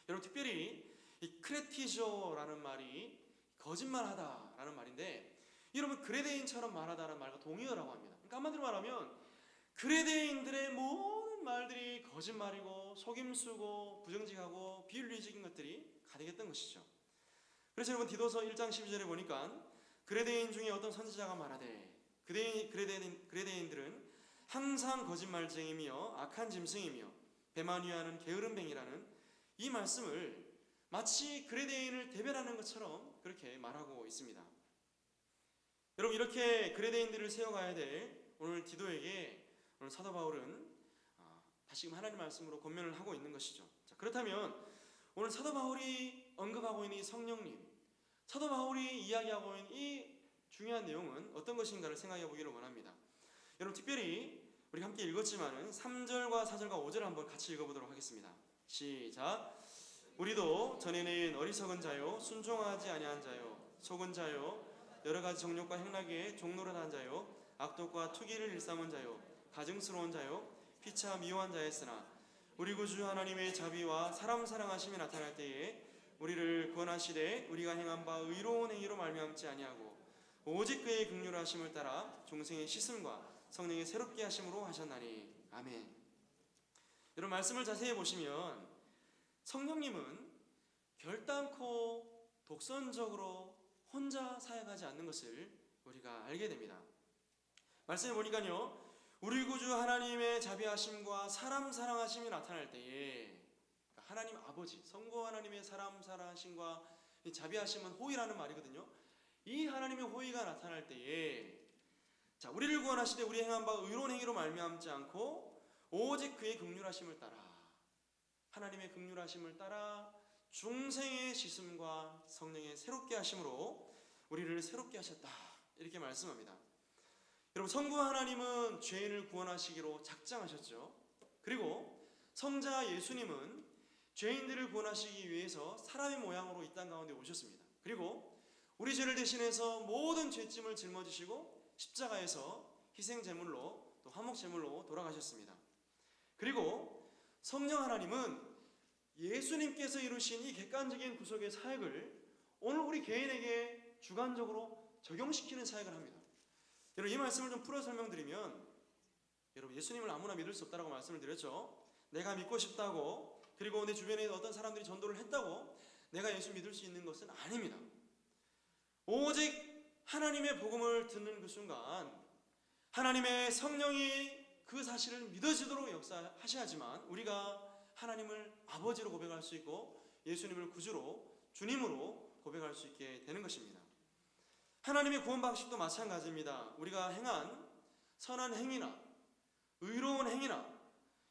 여러분, 특별히 이 크레티조라는 말이 거짓말하다라는 말인데, 여러분, 그레데인처럼 말하다라는 말과 동의어라고 합니다. 그러니까 한마디로 말하면 그레데인들의 모든 말들이 거짓말이고 속임수고 부정직하고 비윤리적인 것들이 가득했던 것이죠. 그래서 여러분, 디도서 1장 12절에 보니까 그레데인 중에 어떤 선지자가 말하되 그레데인들은 항상 거짓말쟁이며 악한 짐승이며 배만 위하는 게으름뱅이라는 이 말씀을 마치 그레데인을 대변하는 것처럼 그렇게 말하고 있습니다. 여러분, 이렇게 그레데인들을 세워가야 될 오늘 디도에게 오늘 사도 바울은 다시금 하나님 말씀으로 권면을 하고 있는 것이죠. 자, 그렇다면 오늘 사도 바울이 언급하고 있는 이 성령님, 사도 바울이 이야기하고 있는 이 중요한 내용은 어떤 것인가를 생각해 보기를 원합니다. 여러분, 특별히 우리 함께 읽었지만은 3절과 4절과 5절을 한번 같이 읽어보도록 하겠습니다. 시작. 우리도 전에는 어리석은 자요, 순종하지 아니한 자요, 속은 자요, 여러 가지 정욕과 행락에 종노릇한 자요, 악독과 투기를 일삼은 자요, 가증스러운 자요, 피차 미워한 자였으나 우리 구주 하나님의 자비와 사람 사랑하심이 나타날 때에 우리를 구원하시되 우리가 행한 바 의로운 행위로 말미암지 아니하고 오직 그의 긍휼하심을 따라 중생의 씻음과 성령의 새롭게 하심으로 하셨나니. 아멘. 여러분, 말씀을 자세히 보시면 성령님은 결단코 독선적으로 혼자 사역하지 않는 것을 우리가 알게 됩니다. 말씀해 보니까요, 우리 구주 하나님의 자비하심과 사람 사랑하심이 나타날 때에 하나님 아버지, 성부 하나님의 사람 사랑하심과 이 자비하심은 호의라는 말이거든요. 이 하나님의 호의가 나타날 때에 자, 우리를 구원하시되 우리 행한 바 의로운 행위로 말미암지 않고 오직 그의 긍휼하심을 따라, 하나님의 긍휼하심을 따라 중생의 씻음과 성령의 새롭게 하심으로 우리를 새롭게 하셨다, 이렇게 말씀합니다. 여러분, 성부 하나님은 죄인을 구원하시기로 작정하셨죠. 그리고 성자 예수님은 죄인들을 구원하시기 위해서 사람의 모양으로 이 땅 가운데 오셨습니다. 그리고 우리 죄를 대신해서 모든 죄짐을 짊어지시고 십자가에서 희생제물로 또 화목제물로 돌아가셨습니다. 그리고 성령 하나님은 예수님께서 이루신 이 객관적인 구속의 사역을 오늘 우리 개인에게 주관적으로 적용시키는 사역을 합니다. 여러분, 이 말씀을 좀 풀어 설명드리면, 여러분, 예수님을 아무나 믿을 수 없다라고 말씀을 드렸죠. 내가 믿고 싶다고, 그리고 내 주변에 어떤 사람들이 전도를 했다고 내가 예수 믿을 수 있는 것은 아닙니다. 오직 하나님의 복음을 듣는 그 순간 하나님의 성령이 그 사실을 믿어지도록 역사하셔야지만 우리가 하나님을 아버지로 고백할 수 있고 예수님을 구주로, 주님으로 고백할 수 있게 되는 것입니다. 하나님의 구원 방식도 마찬가지입니다. 우리가 행한 선한 행위나 의로운 행위나,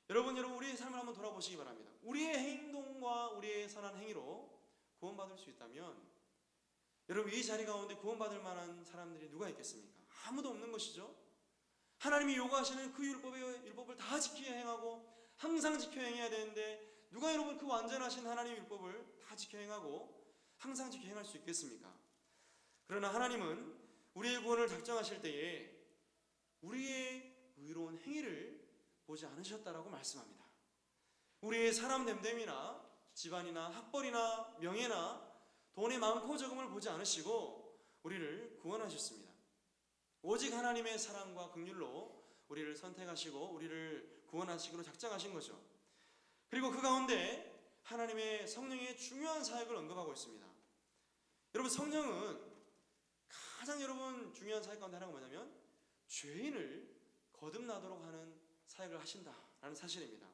여러분 우리의 삶을 한번 돌아보시기 바랍니다. 우리의 행동과 우리의 선한 행위로 구원받을 수 있다면 여러분, 이 자리 가운데 구원받을 만한 사람들이 누가 있겠습니까? 아무도 없는 것이죠. 하나님이 요구하시는 그 율법을 다 지켜 행하고 항상 지켜 행해야 되는데 누가 여러분 그 완전하신 하나님의 율법을 다 지켜 행하고 항상 지켜 행할 수 있겠습니까? 그러나 하나님은 우리의 구원을 작정하실 때에 우리의 의로운 행위를 보지 않으셨다라고 말씀합니다. 우리의 사람 됨됨이나 집안이나 학벌이나 명예나 돈의 많고 적음을 보지 않으시고 우리를 구원하셨습니다. 오직 하나님의 사랑과 긍휼로 우리를 선택하시고 우리를 구원하시기로 작정하신 거죠. 그리고 그 가운데 하나님의 성령의 중요한 사역을 언급하고 있습니다. 여러분, 성령은 가장 중요한 사역 가운데 하나가 뭐냐면 죄인을 거듭나도록 하는 사역을 하신다라는 사실입니다.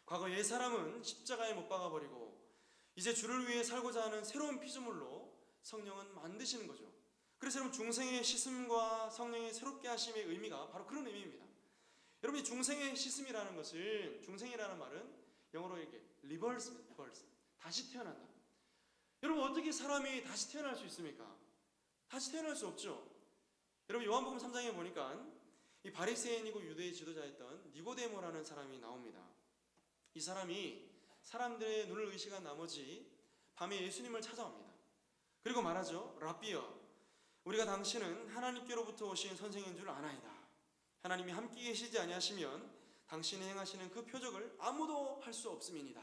과거 옛 사람은 십자가에 못 박아버리고 이제 주를 위해 살고자 하는 새로운 피조물로 성령은 만드시는 거죠. 그래서 여러분, 중생의 씻음과 성령의 새롭게 하심의 의미가 바로 그런 의미입니다. 여러분, 이 중생의 씻음이라는 것은, 중생이라는 말은 영어로 이렇게 리버스입니다. 다시 태어난다. 여러분, 어떻게 사람이 다시 태어날 수 있습니까? 다시 태어날 수 없죠. 여러분, 요한복음 3장에 보니까 이 바리새인이고 유대의 지도자였던 니고데모라는 사람이 나옵니다. 이 사람이 사람들의 눈을 의식한 나머지 밤에 예수님을 찾아옵니다. 그리고 말하죠. 라비여, 우리가 당신은 하나님께로부터 오신 선생인 줄 아나이다. 하나님이 함께 계시지 아니하시면 당신이 행하시는 그 표적을 아무도 할 수 없음이니이다.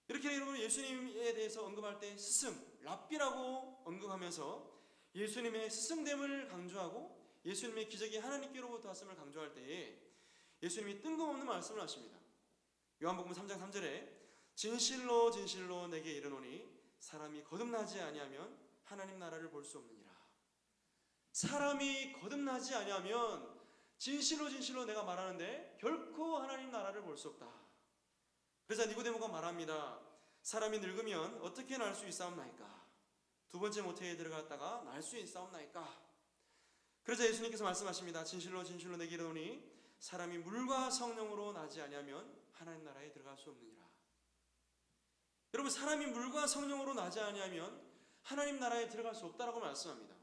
이렇게 여러분, 예수님에 대해서 언급할 때 스승, 랍비라고 언급하면서 예수님의 스승됨을 강조하고 예수님의 기적이 하나님께로부터 왔음을 강조할 때에 예수님이 뜬금없는 말씀을 하십니다. 요한복음 3장 3절에 진실로 진실로 내게 이르노니 사람이 거듭나지 아니하면 하나님 나라를 볼 수 없느니라. 사람이 거듭나지 아니하면 진실로 진실로 내가 말하는데 결코 하나님 나라를 볼 수 없다. 그래서 니고데모가 말합니다. 사람이 늙으면 어떻게 날 수 있사옵나이까? 두 번째 모태에 들어갔다가 날 수 있사옵나이까? 그러자 예수님께서 말씀하십니다. 진실로 진실로 내게 이르노니 사람이 물과 성령으로 나지 아니하면 하나님 나라에 들어갈 수 없느니라. 여러분, 사람이 물과 성령으로 나지 아니하면 하나님 나라에 들어갈 수 없다라고 말씀합니다.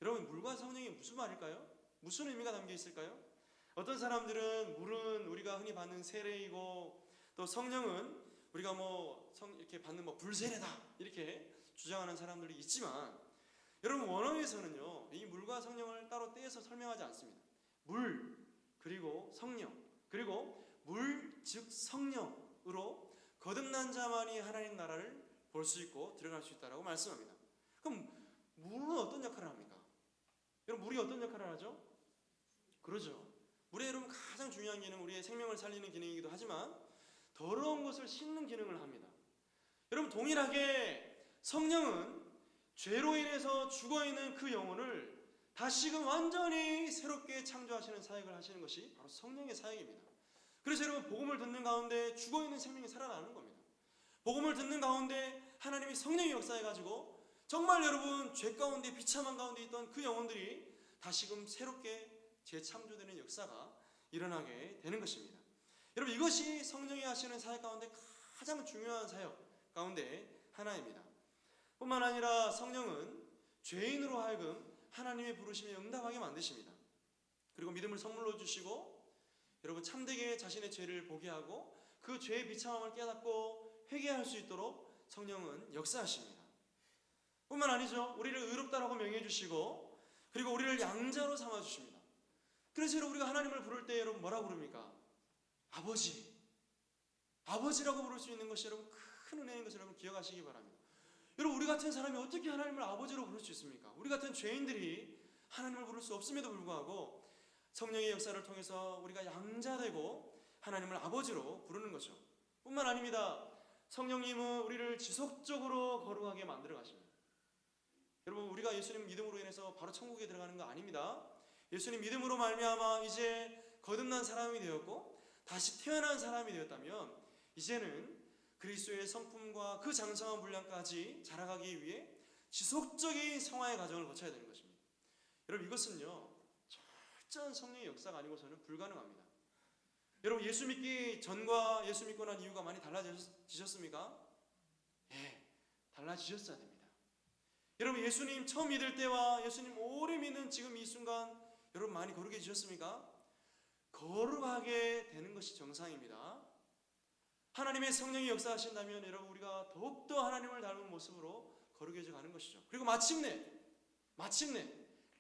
여러분, 물과 성령이 무슨 말일까요? 무슨 의미가 담겨 있을까요? 어떤 사람들은 물은 우리가 흔히 받는 세례이고 또 성령은 우리가 이렇게 받는 불세례다 이렇게 주장하는 사람들이 있지만, 여러분, 원어에서는요 이 물과 성령을 따로 떼서 설명하지 않습니다. 물 그리고 성령, 그리고 물 즉 성령으로 거듭난 자만이 하나님 나라를 볼 수 있고 들어갈 수 있다라고 말씀합니다. 그럼 물은 어떤 역할을 합니까? 여러분, 물이 어떤 역할을 하죠? 그러죠. 물의 여러분 가장 중요한 기능, 우리의 생명을 살리는 기능이기도 하지만 더러운 것을 씻는 기능을 합니다. 여러분, 동일하게 성령은 죄로 인해서 죽어있는 그 영혼을 다시금 완전히 새롭게 창조하시는 사역을 하시는 것이 바로 성령의 사역입니다. 그래서 여러분, 복음을 듣는 가운데 죽어있는 생명이 살아나는 겁니다. 복음을 듣는 가운데 하나님이 성령의 역사해가지고 정말 여러분 죄 가운데 비참한 가운데 있던 그 영혼들이 다시금 새롭게 재창조되는 역사가 일어나게 되는 것입니다. 여러분, 이것이 성령이 하시는 사역 가운데 가장 중요한 사역 가운데 하나입니다. 뿐만 아니라 성령은 죄인으로 하여금 하나님의 부르심에 응답하게 만드십니다. 그리고 믿음을 선물로 주시고 여러분 참되게 자신의 죄를 보게 하고 그 죄의 비참함을 깨닫고 회개할 수 있도록 성령은 역사하십니다. 뿐만 아니죠. 우리를 의롭다라고 명해 주시고 그리고 우리를 양자로 삼아 주십니다. 그래서 여러분, 우리가 하나님을 부를 때 여러분 뭐라고 부릅니까? 아버지. 아버지라고 부를 수 있는 것이 여러분 큰 은혜인 것을 여러분 기억하시기 바랍니다. 여러분, 우리 같은 사람이 어떻게 하나님을 아버지로 부를 수 있습니까? 우리 같은 죄인들이 하나님을 부를 수 없음에도 불구하고 성령의 역사를 통해서 우리가 양자되고 하나님을 아버지로 부르는 거죠. 뿐만 아닙니다. 성령님은 우리를 지속적으로 거룩하게 만들어 가십니다. 여러분, 우리가 예수님 믿음으로 인해서 바로 천국에 들어가는 거 아닙니다. 예수님 믿음으로 말미암아 이제 거듭난 사람이 되었고 다시 태어난 사람이 되었다면 이제는 그리스도의 성품과 그 장성한 분량까지 자라가기 위해 지속적인 성화의 과정을 거쳐야 되는 것입니다. 여러분, 이것은요 철저한 성령의 역사가 아니고서는 불가능합니다. 여러분, 예수 믿기 전과 예수 믿고 난 이유가 많이 달라지셨습니까? 예, 달라지셨어야 됩니다. 여러분, 예수님 처음 믿을 때와 예수님 오래 믿는 지금 이 순간 여러분 많이 거룩해지셨습니까? 거룩하게 되는 것이 정상입니다. 하나님의 성령이 역사하신다면 여러분 우리가 더욱더 하나님을 닮은 모습으로 거룩해져 가는 것이죠. 그리고 마침내 마침내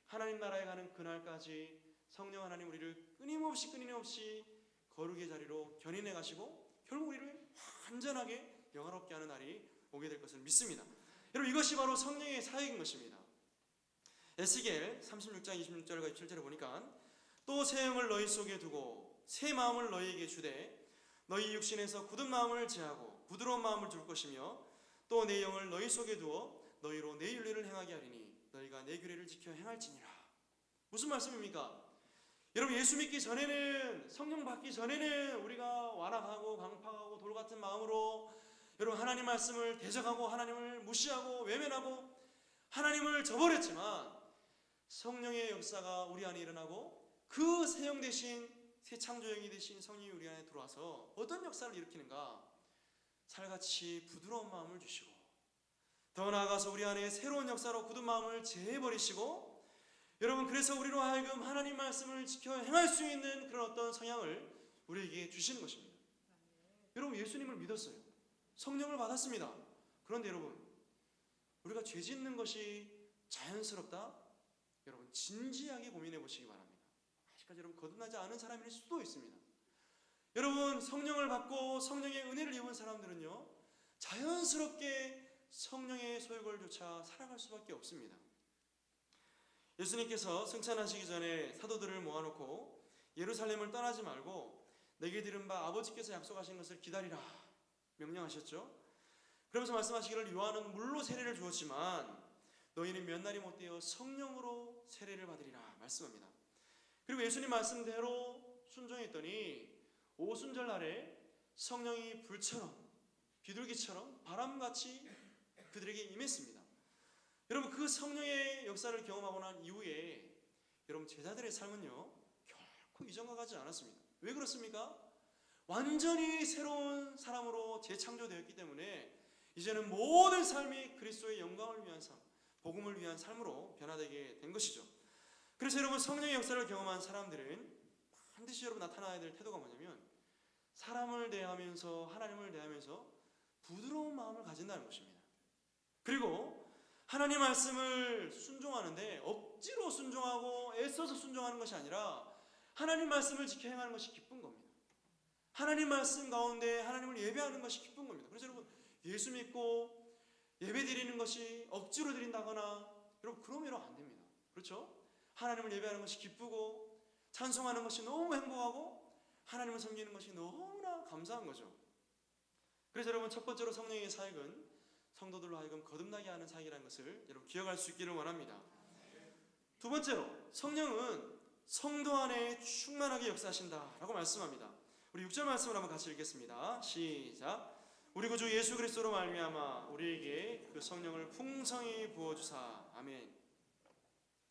하나님 나라에 가는 그날까지 성령 하나님 우리를 끊임없이 거룩의 자리로 견인해 가시고 결국 우리를 완전하게 영화롭게 하는 날이 오게 될 것을 믿습니다. 여러분, 이것이 바로 성령의 사역인 것입니다. 에스겔 36장 26절과 27절에 보니까 또 새 영을 너희 속에 두고 새 마음을 너희에게 주되 너희 육신에서 굳은 마음을 제하고 부드러운 마음을 줄 것이며 또 내 영을 너희 속에 두어 너희로 내 윤례를 행하게 하리니 너희가 내 규례를 지켜 행할지니라. 무슨 말씀입니까? 여러분, 예수 믿기 전에는, 성령 받기 전에는 우리가 완악하고 방탕하고 돌 같은 마음으로 여러분 하나님 말씀을 대적하고 하나님을 무시하고 외면하고 하나님을 저버렸지만 성령의 역사가 우리 안에 일어나고 그 새 영 대신 새 창조영이 되신 성령이 우리 안에 들어와서 어떤 역사를 일으키는가? 살같이 부드러운 마음을 주시고 더 나아가서 우리 안에 새로운 역사로 굳은 마음을 제해버리시고 여러분, 그래서 우리로 하여금 하나님 말씀을 지켜 행할 수 있는 그런 어떤 성향을 우리에게 주시는 것입니다. 여러분, 예수님을 믿었어요. 성령을 받았습니다. 그런데 여러분, 우리가 죄 짓는 것이 자연스럽다? 여러분, 진지하게 고민해 보시기 바랍니다. 아직까지 여러분 거듭나지 않은 사람일 수도 있습니다. 여러분, 성령을 받고 성령의 은혜를 입은 사람들은요, 자연스럽게 성령의 소유걸조차 살아갈 수밖에 없습니다. 예수님께서 승천하시기 전에 사도들을 모아놓고 예루살렘을 떠나지 말고 내게 들은 바 아버지께서 약속하신 것을 기다리라 명령하셨죠. 그러면서 말씀하시기를 요한은 물로 세례를 주었지만 너희는 몇 날이 못되어 성령으로 세례를 받으리라 말씀합니다. 그리고 예수님 말씀대로 순종했더니 오순절 날에 성령이 불처럼 비둘기처럼 바람같이 그들에게 임했습니다. 여러분, 그 성령의 역사를 경험하고 난 이후에 여러분 제자들의 삶은요 결코 이전과 같지 않았습니다. 왜 그렇습니까? 완전히 새로운 사람으로 재창조되었기 때문에 이제는 모든 삶이 그리스도의 영광을 위한 삶, 복음을 위한 삶으로 변화되게 된 것이죠. 그래서 여러분, 성령의 역사를 경험한 사람들은 반드시 여러분 나타나야 될 태도가 뭐냐면 사람을 대하면서 하나님을 대하면서 부드러운 마음을 가진다는 것입니다. 그리고 하나님 말씀을 순종하는데 억지로 순종하고 애써서 순종하는 것이 아니라 하나님 말씀을 지켜 행하는 것이 기쁜 겁니다. 하나님 말씀 가운데 하나님을 예배하는 것이 기쁜 겁니다. 그래서 여러분, 예수 믿고 예배 드리는 것이 억지로 드린다거나 여러분 그러면 안 됩니다. 그렇죠? 하나님을 예배하는 것이 기쁘고 찬송하는 것이 너무 행복하고 하나님을 섬기는 것이 너무나 감사한 거죠. 그래서 여러분, 첫 번째로 성령의 사역은 성도들로 하여금 거듭나게 하는 사역이라는 것을 여러분 기억할 수 있기를 원합니다. 두 번째로, 성령은 성도 안에 충만하게 역사하신다라고 말씀합니다. 우리 6절 말씀을 한번 같이 읽겠습니다. 시작. 우리 구주 예수 그리스도로 말미암아 우리에게 그 성령을 풍성히 부어주사. 아멘.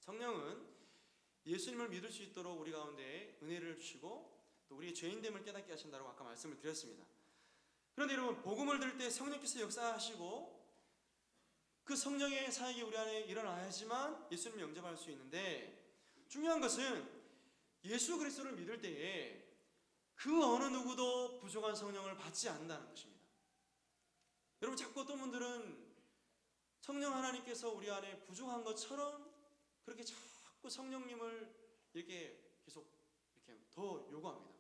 성령은 예수님을 믿을 수 있도록 우리 가운데 은혜를 주시고 또 우리의 죄인됨을 깨닫게 하신다고 아까 말씀을 드렸습니다. 그런데 여러분, 복음을 들을 때 성령께서 역사하시고 그 성령의 사역이 우리 안에 일어나야지만 예수님을 영접할 수 있는데, 중요한 것은 예수 그리스도를 믿을 때에 그 어느 누구도 부족한 성령을 받지 않는다는 것입니다. 여러분, 자꾸 어떤 분들은 성령 하나님께서 우리 안에 부족한 것처럼 그렇게 자꾸 성령님을 이렇게 계속 이렇게 더 요구합니다.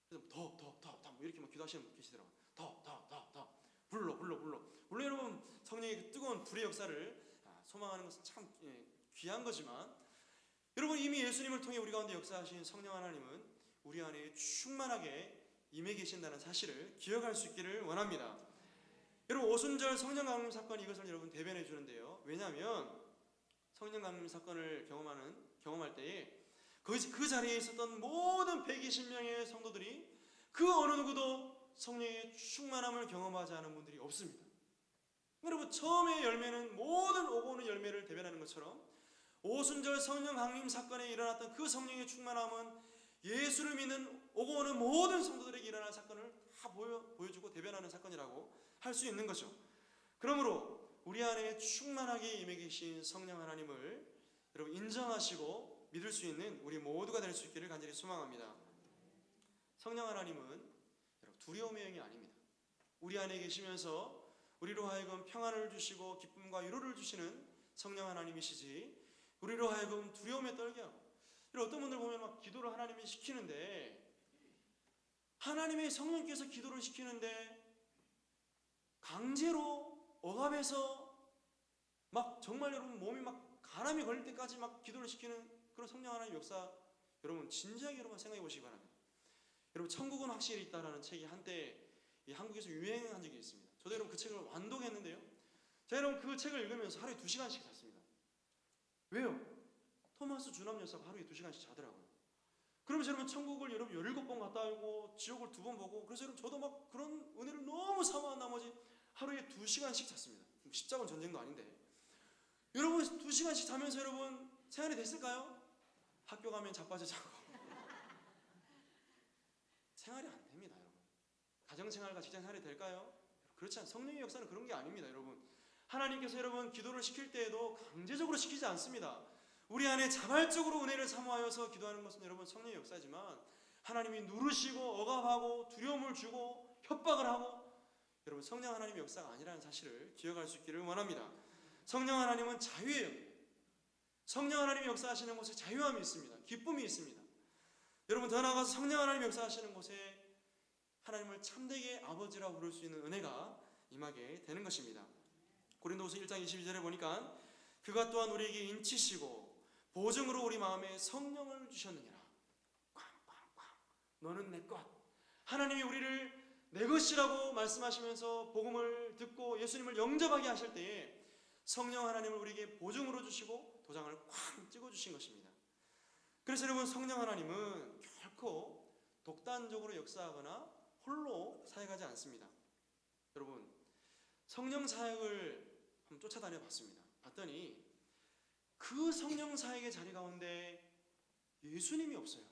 그래서 더 뭐 이렇게 막 기도하시는 분 계시더라고요. 더 불러. 물론 여러분, 성령의 그 뜨거운 불의 역사를 소망하는 것은 참 귀한 거지만, 여러분, 이미 예수님을 통해 우리 가운데 역사하신 성령 하나님은 우리 안에 충만하게 임해 계신다는 사실을 기억할 수 있기를 원합니다. 여러분, 오순절 성령 강림 사건이 이것을 여러분 대변해 주는데요. 왜냐하면 성령 강림 사건을 경험할 때에 그 자리에 있었던 모든 120명의 성도들이 그 어느 누구도 성령의 충만함을 경험하지 않은 분들이 없습니다. 여러분, 처음의 열매는 모든 오고 오는 열매를 대변하는 것처럼 오순절 성령 강림 사건에 일어났던 그 성령의 충만함은 예수를 믿는 오고 오는 모든 성도들에게 일어난 사건을 다 보여주고 대변하는 사건이라고 할 수 있는 거죠. 그러므로 우리 안에 충만하게 임해 계신 성령 하나님을 여러분 인정하시고 믿을 수 있는 우리 모두가 될 수 있기를 간절히 소망합니다. 성령 하나님은 여러분 두려움의 영이 아닙니다. 우리 안에 계시면서 우리로 하여금 평안을 주시고 기쁨과 위로를 주시는 성령 하나님이시지, 우리로 하여금 두려움에 떨게 하고, 이런 어떤 분들 보면 막 기도를 하나님이 시키는데, 하나님의 성령께서 기도를 시키는데 강제로 억압해서 막 정말 여러분 몸이 막 가람이 걸릴 때까지 막 기도를 시키는 그런 성령 하나님의 역사, 여러분 진지하게 여러분 생각해 보시기 바랍니다. 여러분 천국은 확실히 있다라는 책이 한때 이 한국에서 유행한 적이 있습니다. 저도 여러분 그 책을 완독했는데요, 제가 여러분 그 책을 읽으면서 하루에 2시간씩 잤습니다. 왜요? 토마스 주남 여사가 하루에 2시간씩 자더라고요. 그러면서 여러분 천국을 여러분 17번 갔다 오고 지옥을 2번 보고, 그래서 여러분 저도 막 그런 은혜를 너무 사모한 나머지 하루에 2시간씩 잤습니다. 십자군 전쟁도 아닌데. 여러분 2시간씩 자면서 여러분 생활이 됐을까요? 학교 가면 자빠져 자고 생활이 안 됩니다. 여러분 가정생활과 직장생활이 될까요? 그렇지 않습니다. 성령의 역사는 그런 게 아닙니다. 여러분 하나님께서 여러분 기도를 시킬 때에도 강제적으로 시키지 않습니다. 우리 안에 자발적으로 은혜를 사모하여서 기도하는 것은 여러분 성령의 역사지만, 하나님이 누르시고 억압하고 두려움을 주고 협박을 하고, 여러분 성령 하나님의 역사가 아니라는 사실을 기억할 수 있기를 원합니다. 성령 하나님은 자유예요. 성령 하나님이 역사하시는 곳에 자유함이 있습니다. 기쁨이 있습니다. 여러분 더 나아가서 성령 하나님이 역사하시는 곳에 하나님을 참되게 아버지라고 부를 수 있는 은혜가 임하게 되는 것입니다. 고린도후서 1장 22절에 보니까 그가 또한 우리에게 인치시고 보증으로 우리 마음에 성령을 주셨느니라. 꽝꽝꽝 너는 내 것. 하나님이 우리를 내 것이라고 말씀하시면서 복음을 듣고 예수님을 영접하게 하실 때에 성령 하나님을 우리에게 보증으로 주시고 도장을 쾅 찍어주신 것입니다. 그래서 여러분 성령 하나님은 결코 독단적으로 역사하거나 홀로 사역하지 않습니다. 여러분 성령 사역을 한번 쫓아다녀 봤습니다. 봤더니 그 성령 사역의 자리 가운데 예수님이 없어요.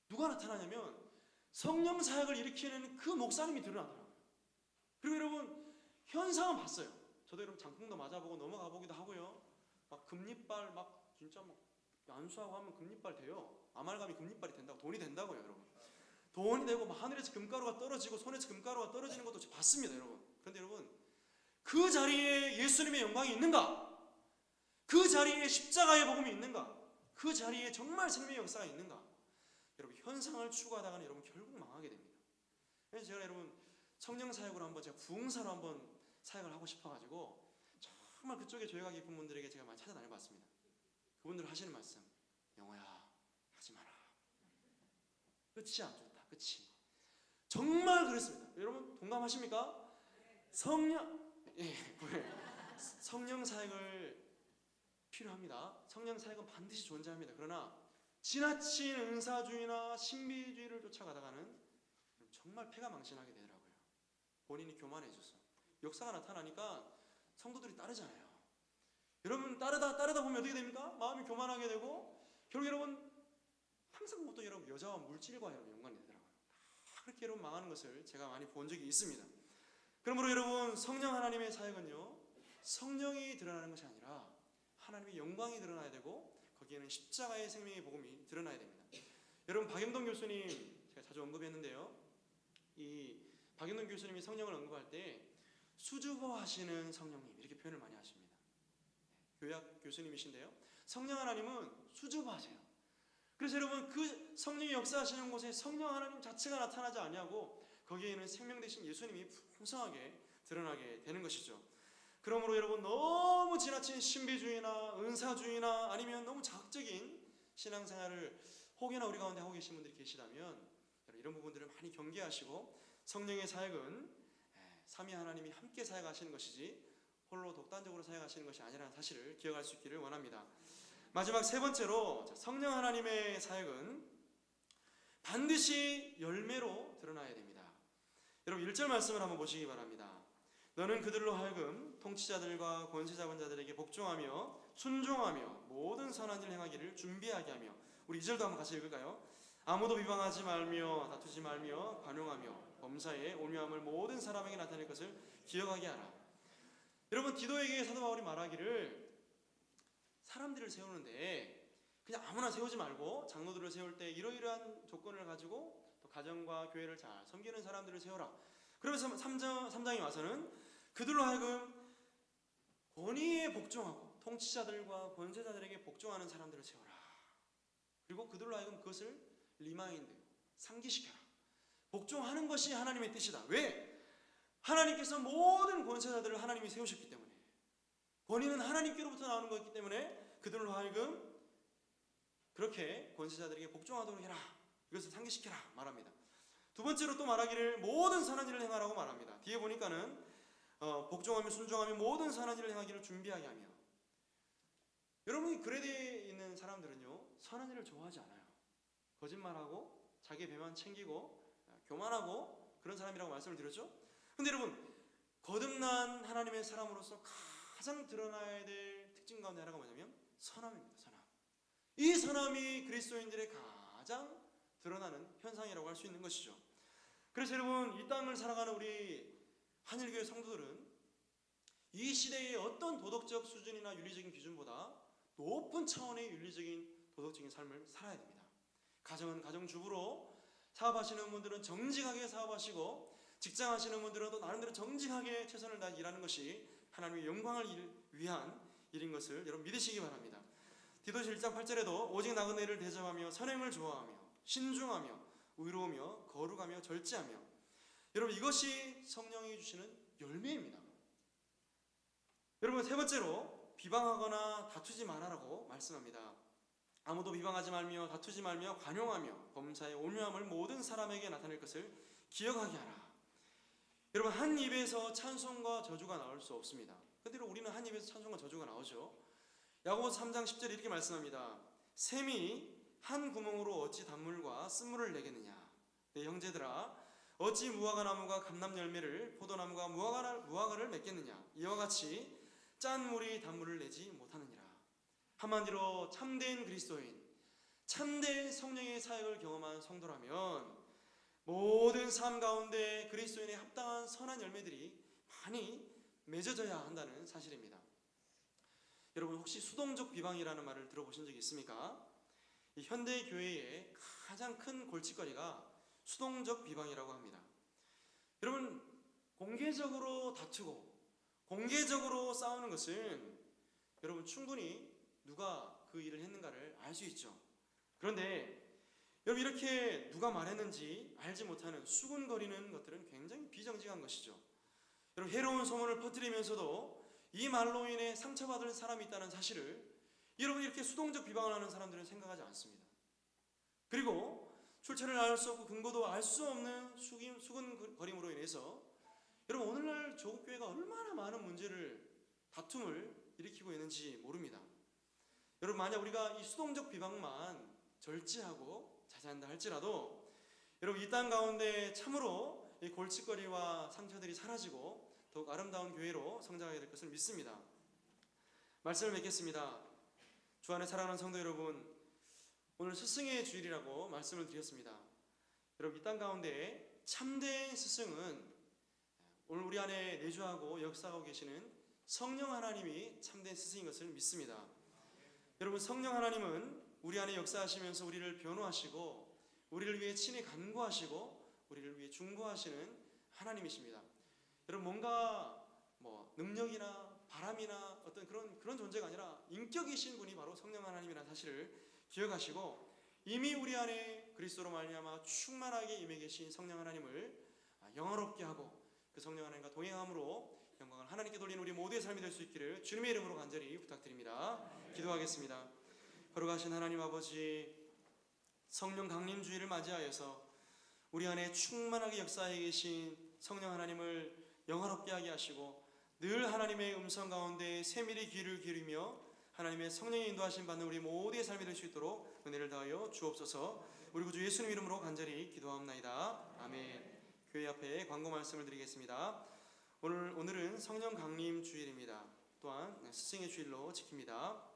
누가 나타나냐면 성령 사역을 일으키는 그 목사님이 드러나더라고요. 그리고 여러분 현상은 봤어요. 저도 여러분 장풍도 맞아보고 넘어가 보기도 하고요. 막 금리빨 막 진짜 막 안수하고 하면 금리빨 돼요. 아말감이 금리빨이 된다고, 돈이 된다고요. 여러분 돈이 되고 막 하늘에서 금가루가 떨어지고 손에서 금가루가 떨어지는 것도 봤습니다. 여러분 그런데 여러분 그 자리에 예수님의 영광이 있는가? 그 자리에 십자가의 복음이 있는가? 그 자리에 정말 생명의 역사가 있는가? 여러분 현상을 추구하다가는 여러분 결국 망하게 됩니다. 그래서 제가 여러분 성령 사역으로 한번 제가 부흥사로 한번 사역을 하고 싶어가지고 정말 그쪽에 죄가 깊은 분들에게 제가 많이 찾아다녀봤습니다. 그분들 하시는 말씀, 영호야 하지 마라. 끝이 안 좋다. 끝이 정말 그랬습니다. 여러분 동감하십니까? 성령 사역을 필요합니다. 성령 사역은 반드시 존재합니다. 그러나 지나친 은사주의나 신비주의를 쫓아가다가는 정말 패가 망신하게 되더라고요. 본인이 교만해져서 역사가 나타나니까 성도들이 따르잖아요. 여러분 따르다 보면 어떻게 됩니까? 마음이 교만하게 되고 결국 여러분 항상 또 여러분 여자와 물질과 여러분 연관이 되더라고요. 다 그렇게 여러분 망하는 것을 제가 많이 본 적이 있습니다. 그러므로 여러분 성령 하나님의 사역은요 성령이 드러나는 것이 아니라 하나님의 영광이 드러나야 되고 거기에는 십자가의 생명의 복음이 드러나야 됩니다. 여러분 박영동 교수님 제가 자주 언급했는데요, 이 박영동 교수님이 성령을 언급할 때 수줍어하시는 성령님 이렇게 표현을 많이 하십니다. 교약 교수님이신데요, 성령 하나님은 수줍어하세요. 그래서 여러분 그 성령이 역사하시는 곳에 성령 하나님 자체가 나타나지 아니하고 거기에는 생명 되신 예수님이 풍성하게 드러나게 되는 것이죠. 그러므로 여러분 너무 지나친 신비주의나 은사주의나 아니면 너무 자극적인 신앙생활을 혹여나 우리 가운데 하고 계신 분들이 계시다면 이런 부분들을 많이 경계하시고 성령의 사역은 삼위 하나님이 함께 사역하시는 것이지 홀로 독단적으로 사역하시는 것이 아니라는 사실을 기억할 수 있기를 원합니다. 마지막 세 번째로 성령 하나님의 사역은 반드시 열매로 드러나야 됩니다. 여러분 1절 말씀을 한번 보시기 바랍니다. 너는 그들로 하여금 통치자들과 권세 잡은 자들에게 복종하며 순종하며 모든 선한 일 행하기를 준비하게 하며, 우리 2절도 한번 같이 읽을까요? 아무도 비방하지 말며 다투지 말며 관용하며 범사에 온유함을 모든 사람에게 나타낼 것을 기억하게 하라. 여러분 디도에게 사도 바울이 말하기를 사람들을 세우는데 그냥 아무나 세우지 말고 장로들을 세울 때 이러이러한 조건을 가지고 또 가정과 교회를 잘 섬기는 사람들을 세워라. 그러면서 3장에 와서는 그들로 하여금 권위에 복종하고 통치자들과 권세자들에게 복종하는 사람들을 세워라. 그리고 그들로 하여금 그것을 리마인드, 상기시켜라. 복종하는 것이 하나님의 뜻이다. 왜? 하나님께서 모든 권세자들을 하나님이 세우셨기 때문에, 권위는 하나님께로부터 나오는 것이기 때문에 그들로 하여금 그렇게 권세자들에게 복종하도록 해라. 이것을 상기시켜라 말합니다. 두 번째로 또 말하기를 모든 선한 일을 행하라고 말합니다. 뒤에 보니까는 복종하며 순종하며 모든 선한 일을 행하기를 준비하게 하며. 여러분이 그레드에 있는 사람들은요, 선한 일을 좋아하지 않아요. 거짓말하고 자기 배만 챙기고 교만하고 그런 사람이라고 말씀을 드렸죠. 근데 여러분, 거듭난 하나님의 사람으로서 가장 드러나야 될 특징 가운데 하나가 뭐냐면 선함입니다. 선함. 이 선함이 그리스도인들의 가장 드러나는 현상이라고 할 수 있는 것이죠. 그래서 여러분, 이 땅을 살아가는 우리 한일교회 성도들은 이 시대의 어떤 도덕적 수준이나 윤리적인 기준보다 높은 차원의 윤리적인 도덕적인 삶을 살아야 됩니다. 가정은 가정주부로, 사업하시는 분들은 정직하게 사업하시고, 직장 하시는 분들은 또 나름대로 정직하게 최선을 다해 일하는 것이 하나님의 영광을 위한 일인 것을 여러분 믿으시기 바랍니다. 디도서 1장 8절에도 오직 나그네를 대접하며 선행을 좋아하며 신중하며 의로우며 거룩하며 절제하며. 여러분, 이것이 성령이 주시는 열매입니다. 여러분, 세 번째로 비방하거나 다투지 말아라고 말씀합니다. 아무도 비방하지 말며 다투지 말며 관용하며 범사의 온유함을 모든 사람에게 나타낼 것을 기억하게 하라. 여러분, 한 입에서 찬송과 저주가 나올 수 없습니다. 그런데 우리는 한 입에서 찬송과 저주가 나오죠. 야고보서 3장 10절에 이렇게 말씀합니다. 샘이 한 구멍으로 어찌 단물과 쓴물을 내겠느냐. 내 형제들아, 어찌 무화과 나무가 감람 열매를, 포도나무가 무화과를 맺겠느냐. 이와 같이 짠 물이 단물을 내지 못하느니라. 한마디로 참된 그리스도인, 참된 성령의 사역을 경험한 성도라면 모든 삶 가운데 그리스도인의 합당한 선한 열매들이 많이 맺어져야 한다는 사실입니다. 여러분, 혹시 수동적 비방이라는 말을 들어보신 적이 있습니까? 이 현대 교회의 가장 큰 골칫거리가 수동적 비방이라고 합니다. 여러분, 공개적으로 다투고 공개적으로 싸우는 것은 여러분 충분히 누가 그 일을 했는가를 알 수 있죠. 그런데 여러분, 이렇게 누가 말했는지 알지 못하는 수군거리는 것들은 굉장히 비정직한 것이죠. 여러분, 해로운 소문을 퍼뜨리면서도 이 말로 인해 상처받을 사람이 있다는 사실을 여러분, 이렇게 수동적 비방을 하는 사람들은 생각하지 않습니다. 그리고 출처를 알 수 없고 근거도 알 수 없는 수군거림으로 인해서 여러분, 오늘날 조국교회가 얼마나 많은 문제를, 다툼을 일으키고 있는지 모릅니다. 여러분, 만약 우리가 이 수동적 비방만 절제하고 자제한다 할지라도 여러분, 이 땅 가운데 참으로 이 골칫거리와 상처들이 사라지고 더욱 아름다운 교회로 성장하게 될 것을 믿습니다. 말씀을 맺겠습니다. 주 안에 사랑하는 성도 여러분, 오늘 스승의 주일이라고 말씀을 드렸습니다. 여러분, 이 땅 가운데 참된 스승은 오늘 우리 안에 내주하고 역사하고 계시는 성령 하나님이 참된 스승인 것을 믿습니다. 여러분, 성령 하나님은 우리 안에 역사하시면서 우리를 변호하시고 우리를 위해 친히 간구하시고 우리를 위해 중보하시는 하나님이십니다. 여러분, 뭔가 능력이나 바람이나 어떤 그런 존재가 아니라 인격이신 분이 바로 성령 하나님이라는 사실을 기억하시고, 이미 우리 안에 그리스도로 말미암아 충만하게 임해 계신 성령 하나님을 영화롭게 하고 그 성령 하나님과 동행함으로 영광을 하나님께 돌리는 우리 모두의 삶이 될 수 있기를 주님의 이름으로 간절히 부탁드립니다. 기도하겠습니다. 거룩하신 하나님 아버지, 성령 강림주의를 맞이하여서 우리 안에 충만하게 역사해 계신 성령 하나님을 영화롭게 하게 하시고 늘 하나님의 음성 가운데 세밀히 귀를 기울이며 하나님의 성령의 인도하심 받는 우리 모두의 삶이 될 수 있도록 은혜를 다하여 주옵소서. 우리 구주 예수님 이름으로 간절히 기도합나이다. 아멘. 교회 앞에 광고 말씀을 드리겠습니다. 오늘은 성령 강림 주일입니다. 또한 스승의 주일로 지킵니다.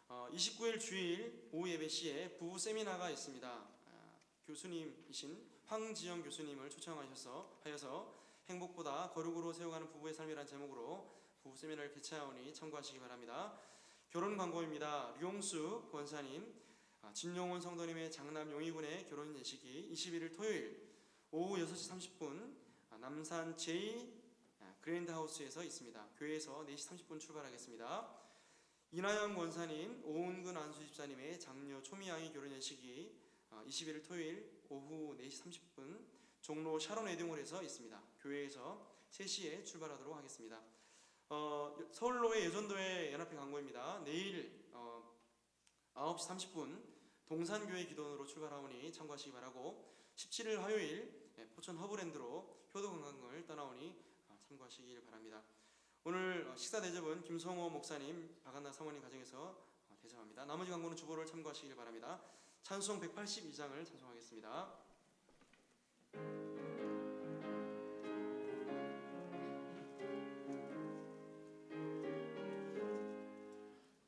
29일 주일 오후 예배 시에 부부 세미나가 있습니다. 교수님이신 황지영 교수님을 초청하여서 행복보다 거룩으로 세워가는 부부의 삶이라는 제목으로 부부 세미나를 개최하오니 참고하시기 바랍니다. 결혼 광고입니다. 류용수 권사님, 진용원 성도님의 장남 용희군의 결혼 예식이 21일 토요일 오후 6시 30분 남산 J 그랜드하우스에서 있습니다. 교회에서 4시 30분 출발하겠습니다. 이나영 권사님, 오은근 안수집사님의 장녀 초미양의 결혼 예식이 21일 토요일 오후 4시 30분 종로 샤론 웨딩홀에서 있습니다. 교회에서 3시에 출발하도록 하겠습니다. 서울로의 예전도회 연합회 광고입니다. 내일 9시 30분 동산교회 기도원으로 출발하오니 참고하시기 바라고, 17일 화요일 포천 허브랜드로 효도관광을 떠나오니 참고하시길 바랍니다. 오늘 식사 대접은 김성호 목사님, 박한나 사모님 가정에서 대접합니다. 나머지 광고는 주보를 참고하시길 바랍니다. 찬송 182장을 찬송하겠습니다.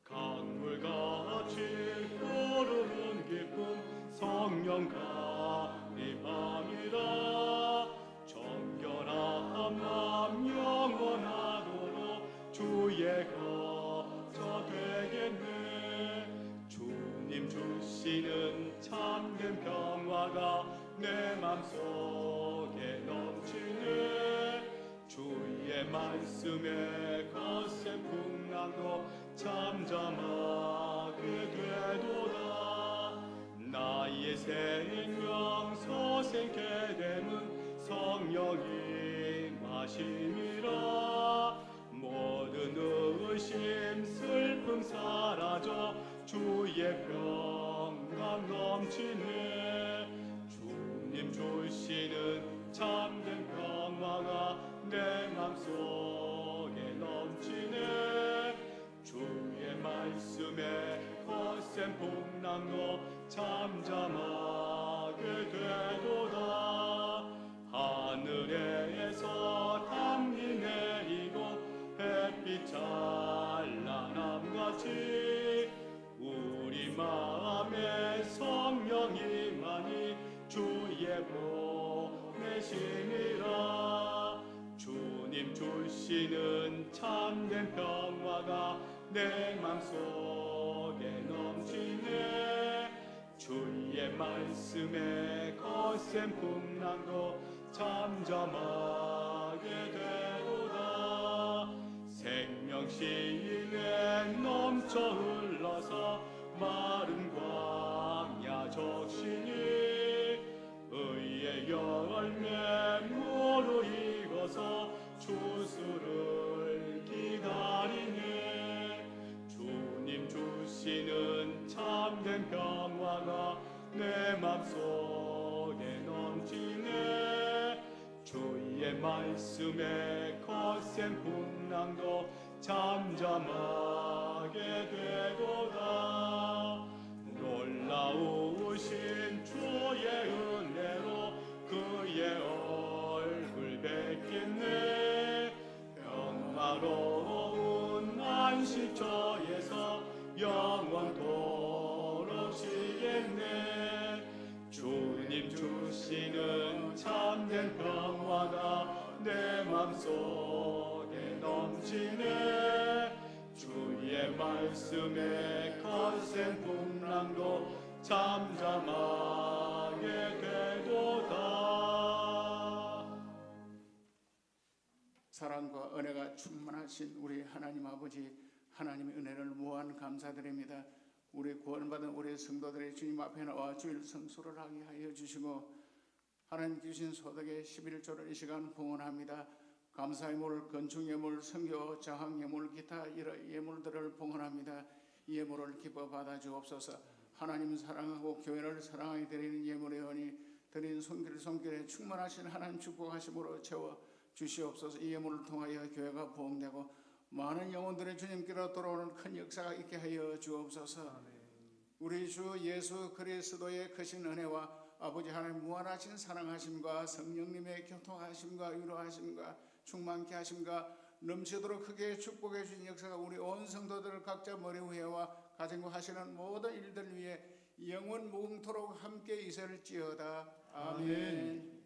강물같이 흐르는 기쁨 성령과 네 맘이라 정결한 맘 영원하도록 주의 거처 되겠네. 주님 주시는 참된 평화가 내 맘속에 넘치네. 주의 말씀에 거센 풍랑도 잠잠하게 되도다. 나의 생명 서생케 됨은 성령이 마심이라. 모든 의심 슬픔 사라져 주의 평강 넘치네. 주님 주시는 참된 평화가 내 맘속에 넘치네. 주의 말씀에 거센 풍랑도 잠잠하게 되도다. 하늘에서 담비 내리고 햇빛 찬란함같이 우리 마음에 성령이 많이 주의 보내심이라. 주님 주시는 참된 평화가 내 맘속에 넘치네. 주의 말씀에 거센 풍랑도 잠잠하게 되도다. 생명시에 넘쳐 흘러서 마른 광야 적시니 의의 열매 무르익어서 주수를 기다리네. 주님 주시는 참된 평화가 내 맘속에 넘치네. 주의 말씀에 거센 풍랑도 잠잠하게 되도다. 놀라우신 주의 은혜로 그의 얼굴 뵙겠네. 평화로운 안식처에서 영원토록 쉬겠네. 주님 주시는 참된 평화가 내 맘속에 넘치네. 주의 말씀에 거센 풍랑도 잠잠하게 되도다. 사랑과 은혜가 충만하신 우리 하나님 아버지, 하나님의 은혜를 무한 감사드립니다. 우리 구원받은 우리 성도들의 주님 앞에 나와 주일 성수를 하게 하여 주시고 하나님 주신 소득의 11조를 이 시간 봉헌합니다. 감사의 물, 건축 예물, 선교, 장학 예물, 기타 이런 예물들을 봉헌합니다. 이 예물을 기뻐 받아 주옵소서. 하나님 사랑하고 교회를 사랑하게 드리는 예물의 은이 드린 손길에 충만하신 하나님 축복하심으로 채워 주시옵소서. 이 예물을 통하여 교회가 보험되고 많은 영혼들의 주님께로 돌아오는 큰 역사가 있게 하여 주옵소서. 우리 주 예수 그리스도의 크신 은혜와 아버지 하나님 무한하신 사랑하심과 성령님의 교통하심과 위로하심과 충만케 하심과 넘치도록 크게 축복해 주신 역사가 우리 온 성도들 각자 머리 위에와 가정과 하시는 모든 일들 위해 영원 무궁토록 함께 있을지어다. 아멘.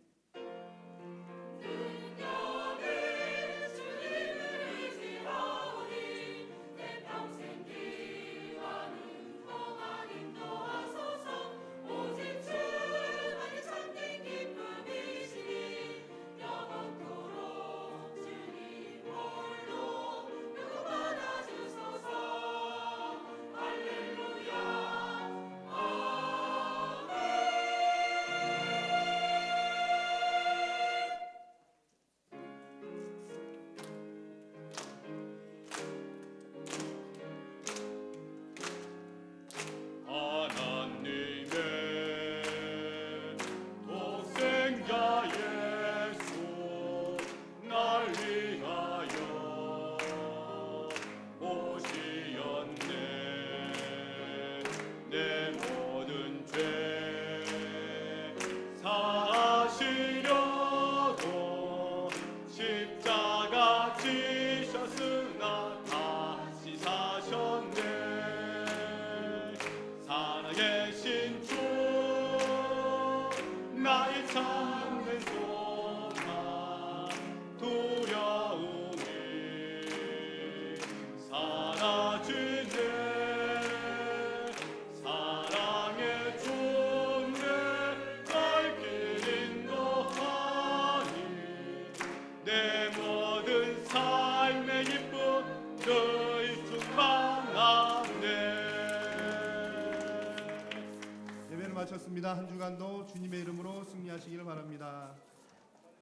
수고하셨습니다. 한 주간도 주님의 이름으로 승리하시길 바랍니다.